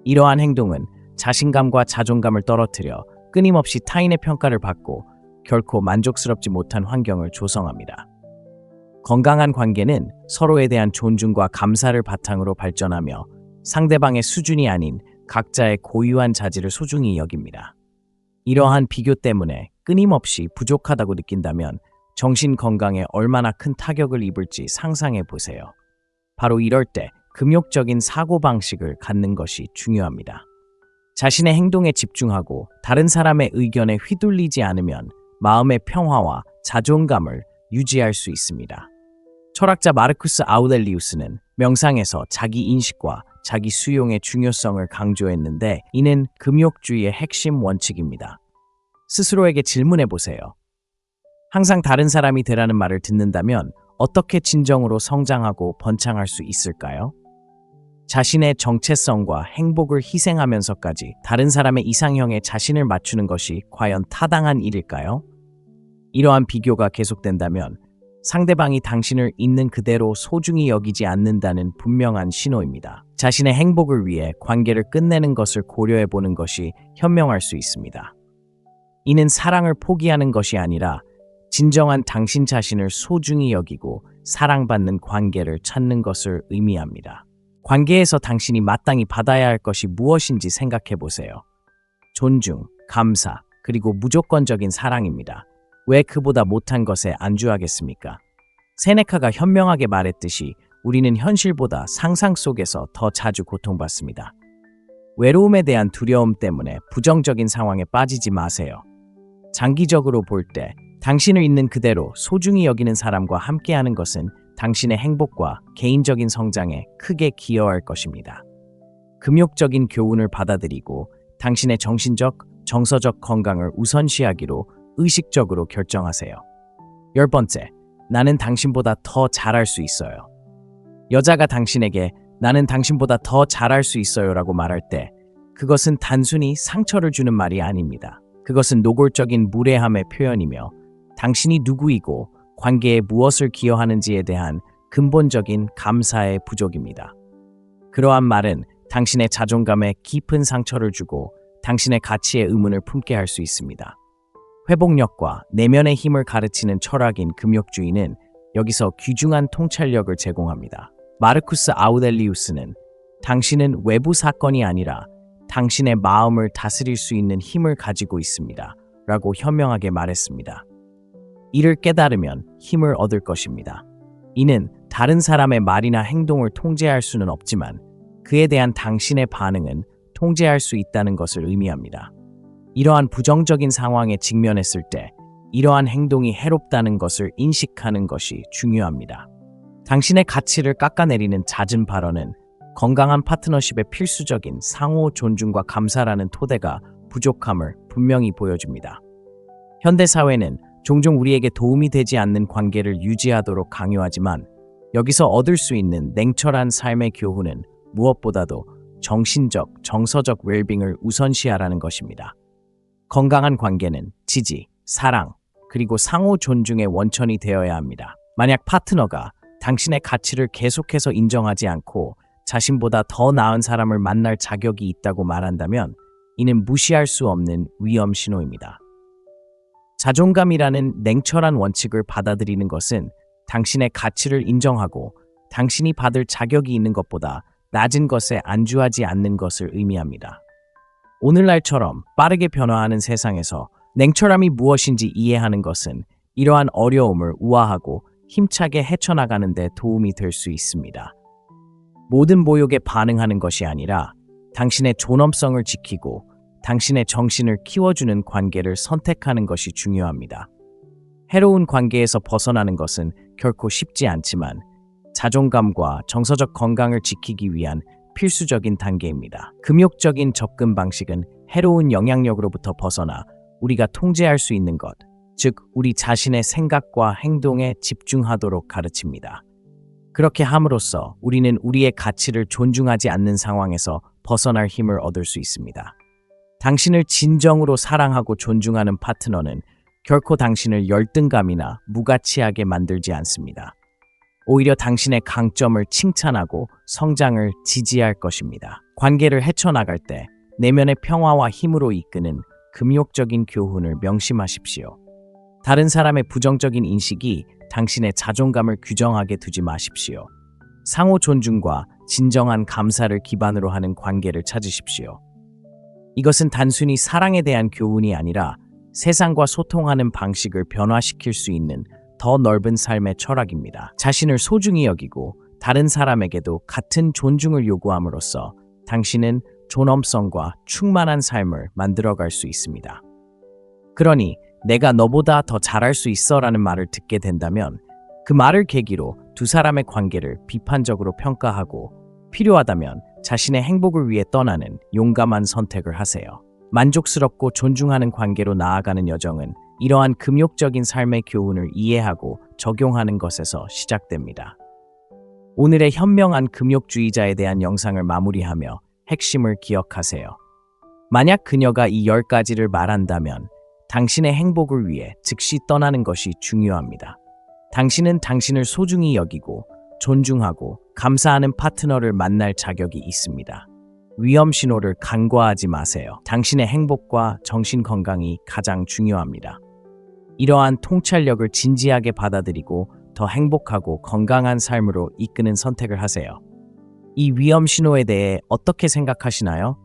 이러한 행동은 자신감과 자존감을 떨어뜨려 끊임없이 타인의 평가를 받고 결코 만족스럽지 못한 환경을 조성합니다. 건강한 관계는 서로에 대한 존중과 감사를 바탕으로 발전하며 상대방의 수준이 아닌 각자의 고유한 자질을 소중히 여깁니다. 이러한 비교 때문에 끊임없이 부족하다고 느낀다면 정신 건강에 얼마나 큰 타격을 입을지 상상해 보세요. 바로 이럴 때 금욕적인 사고방식을 갖는 것이 중요합니다. 자신의 행동에 집중하고 다른 사람의 의견에 휘둘리지 않으면 마음의 평화와 자존감을 유지할 수 있습니다. 철학자 마르쿠스 아우렐리우스는 명상에서 자기 인식과 자기 수용의 중요성을 강조했는데 이는 금욕주의의 핵심 원칙입니다. 스스로에게 질문해 보세요. 항상 다른 사람이 되라는 말을 듣는다면 어떻게 진정으로 성장하고 번창할 수 있을까요? 자신의 정체성과 행복을 희생하면서까지 다른 사람의 이상형에 자신을 맞추는 것이 과연 타당한 일일까요? 이러한 비교가 계속된다면 상대방이 당신을 있는 그대로 소중히 여기지 않는다는 분명한 신호입니다. 자신의 행복을 위해 관계를 끝내는 것을 고려해보는 것이 현명할 수 있습니다. 이는 사랑을 포기하는 것이 아니라 진정한 당신 자신을 소중히 여기고 사랑받는 관계를 찾는 것을 의미합니다. 관계에서 당신이 마땅히 받아야 할 것이 무엇인지 생각해 보세요. 존중, 감사, 그리고 무조건적인 사랑입니다. 왜 그보다 못한 것에 안주하겠습니까? 세네카가 현명하게 말했듯이 우리는 현실보다 상상 속에서 더 자주 고통받습니다. 외로움에 대한 두려움 때문에 부정적인 상황에 빠지지 마세요. 장기적으로 볼 때 당신을 있는 그대로 소중히 여기는 사람과 함께하는 것은 당신의 행복과 개인적인 성장에 크게 기여할 것입니다. 금욕적인 교훈을 받아들이고 당신의 정신적, 정서적 건강을 우선시하기로 의식적으로 결정하세요. 10번째, 나는 당신보다 더 잘할 수 있어요. 여자가 당신에게 나는 당신보다 더 잘할 수 있어요라고 말할 때 그것은 단순히 상처를 주는 말이 아닙니다. 그것은 노골적인 무례함의 표현이며 당신이 누구이고 관계에 무엇을 기여하는지에 대한 근본적인 감사의 부족입니다. 그러한 말은 당신의 자존감에 깊은 상처를 주고 당신의 가치에 의문을 품게 할 수 있습니다. 회복력과 내면의 힘을 가르치는 철학인 금욕주의는 여기서 귀중한 통찰력을 제공합니다. 마르쿠스 아우렐리우스는 당신은 외부 사건이 아니라 당신의 마음을 다스릴 수 있는 힘을 가지고 있습니다. 라고 현명하게 말했습니다. 이를 깨달으면 힘을 얻을 것입니다. 이는 다른 사람의 말이나 행동을 통제할 수는 없지만 그에 대한 당신의 반응은 통제할 수 있다는 것을 의미합니다. 이러한 부정적인 상황에 직면했을 때 이러한 행동이 해롭다는 것을 인식하는 것이 중요합니다. 당신의 가치를 깎아내리는 잦은 발언은 건강한 파트너십의 필수적인 상호 존중과 감사라는 토대가 부족함을 분명히 보여줍니다. 현대사회는 종종 우리에게 도움이 되지 않는 관계를 유지하도록 강요하지만 여기서 얻을 수 있는 냉철한 삶의 교훈은 무엇보다도 정신적, 정서적 웰빙을 우선시하라는 것입니다. 건강한 관계는 지지, 사랑, 그리고 상호 존중의 원천이 되어야 합니다. 만약 파트너가 당신의 가치를 계속해서 인정하지 않고 자신보다 더 나은 사람을 만날 자격이 있다고 말한다면 이는 무시할 수 없는 위험 신호입니다. 자존감이라는 냉철한 원칙을 받아들이는 것은 당신의 가치를 인정하고 당신이 받을 자격이 있는 것보다 낮은 것에 안주하지 않는 것을 의미합니다. 오늘날처럼 빠르게 변화하는 세상에서 냉철함이 무엇인지 이해하는 것은 이러한 어려움을 우아하고 힘차게 헤쳐나가는 데 도움이 될 수 있습니다. 모든 모욕에 반응하는 것이 아니라 당신의 존엄성을 지키고 당신의 정신을 키워주는 관계를 선택하는 것이 중요합니다. 해로운 관계에서 벗어나는 것은 결코 쉽지 않지만 자존감과 정서적 건강을 지키기 위한 필수적인 단계입니다. 금욕적인 접근 방식은 해로운 영향력으로부터 벗어나 우리가 통제할 수 있는 것, 즉 우리 자신의 생각과 행동에 집중하도록 가르칩니다. 그렇게 함으로써 우리는 우리의 가치를 존중하지 않는 상황에서 벗어날 힘을 얻을 수 있습니다. 당신을 진정으로 사랑하고 존중하는 파트너는 결코 당신을 열등감이나 무가치하게 만들지 않습니다. 오히려 당신의 강점을 칭찬하고 성장을 지지할 것입니다. 관계를 헤쳐나갈 때 내면의 평화와 힘으로 이끄는 금욕적인 교훈을 명심하십시오. 다른 사람의 부정적인 인식이 당신의 자존감을 규정하게 두지 마십시오. 상호 존중과 진정한 감사를 기반으로 하는 관계를 찾으십시오. 이것은 단순히 사랑에 대한 교훈이 아니라 세상과 소통하는 방식을 변화시킬 수 있는 더 넓은 삶의 철학입니다. 자신을 소중히 여기고 다른 사람에게도 같은 존중을 요구함으로써 당신은 존엄성과 충만한 삶을 만들어갈 수 있습니다. 그러니 내가 너보다 더 잘할 수 있어 라는 말을 듣게 된다면 그 말을 계기로 두 사람의 관계를 비판적으로 평가하고 필요하다면 자신의 행복을 위해 떠나는 용감한 선택을 하세요. 만족스럽고 존중하는 관계로 나아가는 여정은 이러한 금욕적인 삶의 교훈을 이해하고 적용하는 것에서 시작됩니다. 오늘의 현명한 금욕주의자에 대한 영상을 마무리하며 핵심을 기억하세요. 만약 그녀가 이 10가지를 말한다면 당신의 행복을 위해 즉시 떠나는 것이 중요합니다. 당신은 당신을 소중히 여기고 존중하고 감사하는 파트너를 만날 자격이 있습니다. 위험 신호를 간과하지 마세요. 당신의 행복과 정신 건강이 가장 중요합니다. 이러한 통찰력을 진지하게 받아들이고 더 행복하고 건강한 삶으로 이끄는 선택을 하세요. 이 위험 신호에 대해 어떻게 생각하시나요?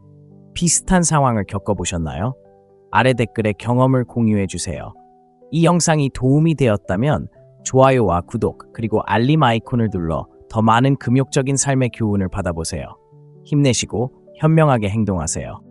비슷한 상황을 겪어보셨나요? 아래 댓글에 경험을 공유해 주세요. 이 영상이 도움이 되었다면 좋아요와 구독 그리고 알림 아이콘을 눌러 더 많은 금욕적인 삶의 교훈을 받아보세요. 힘내시고 현명하게 행동하세요.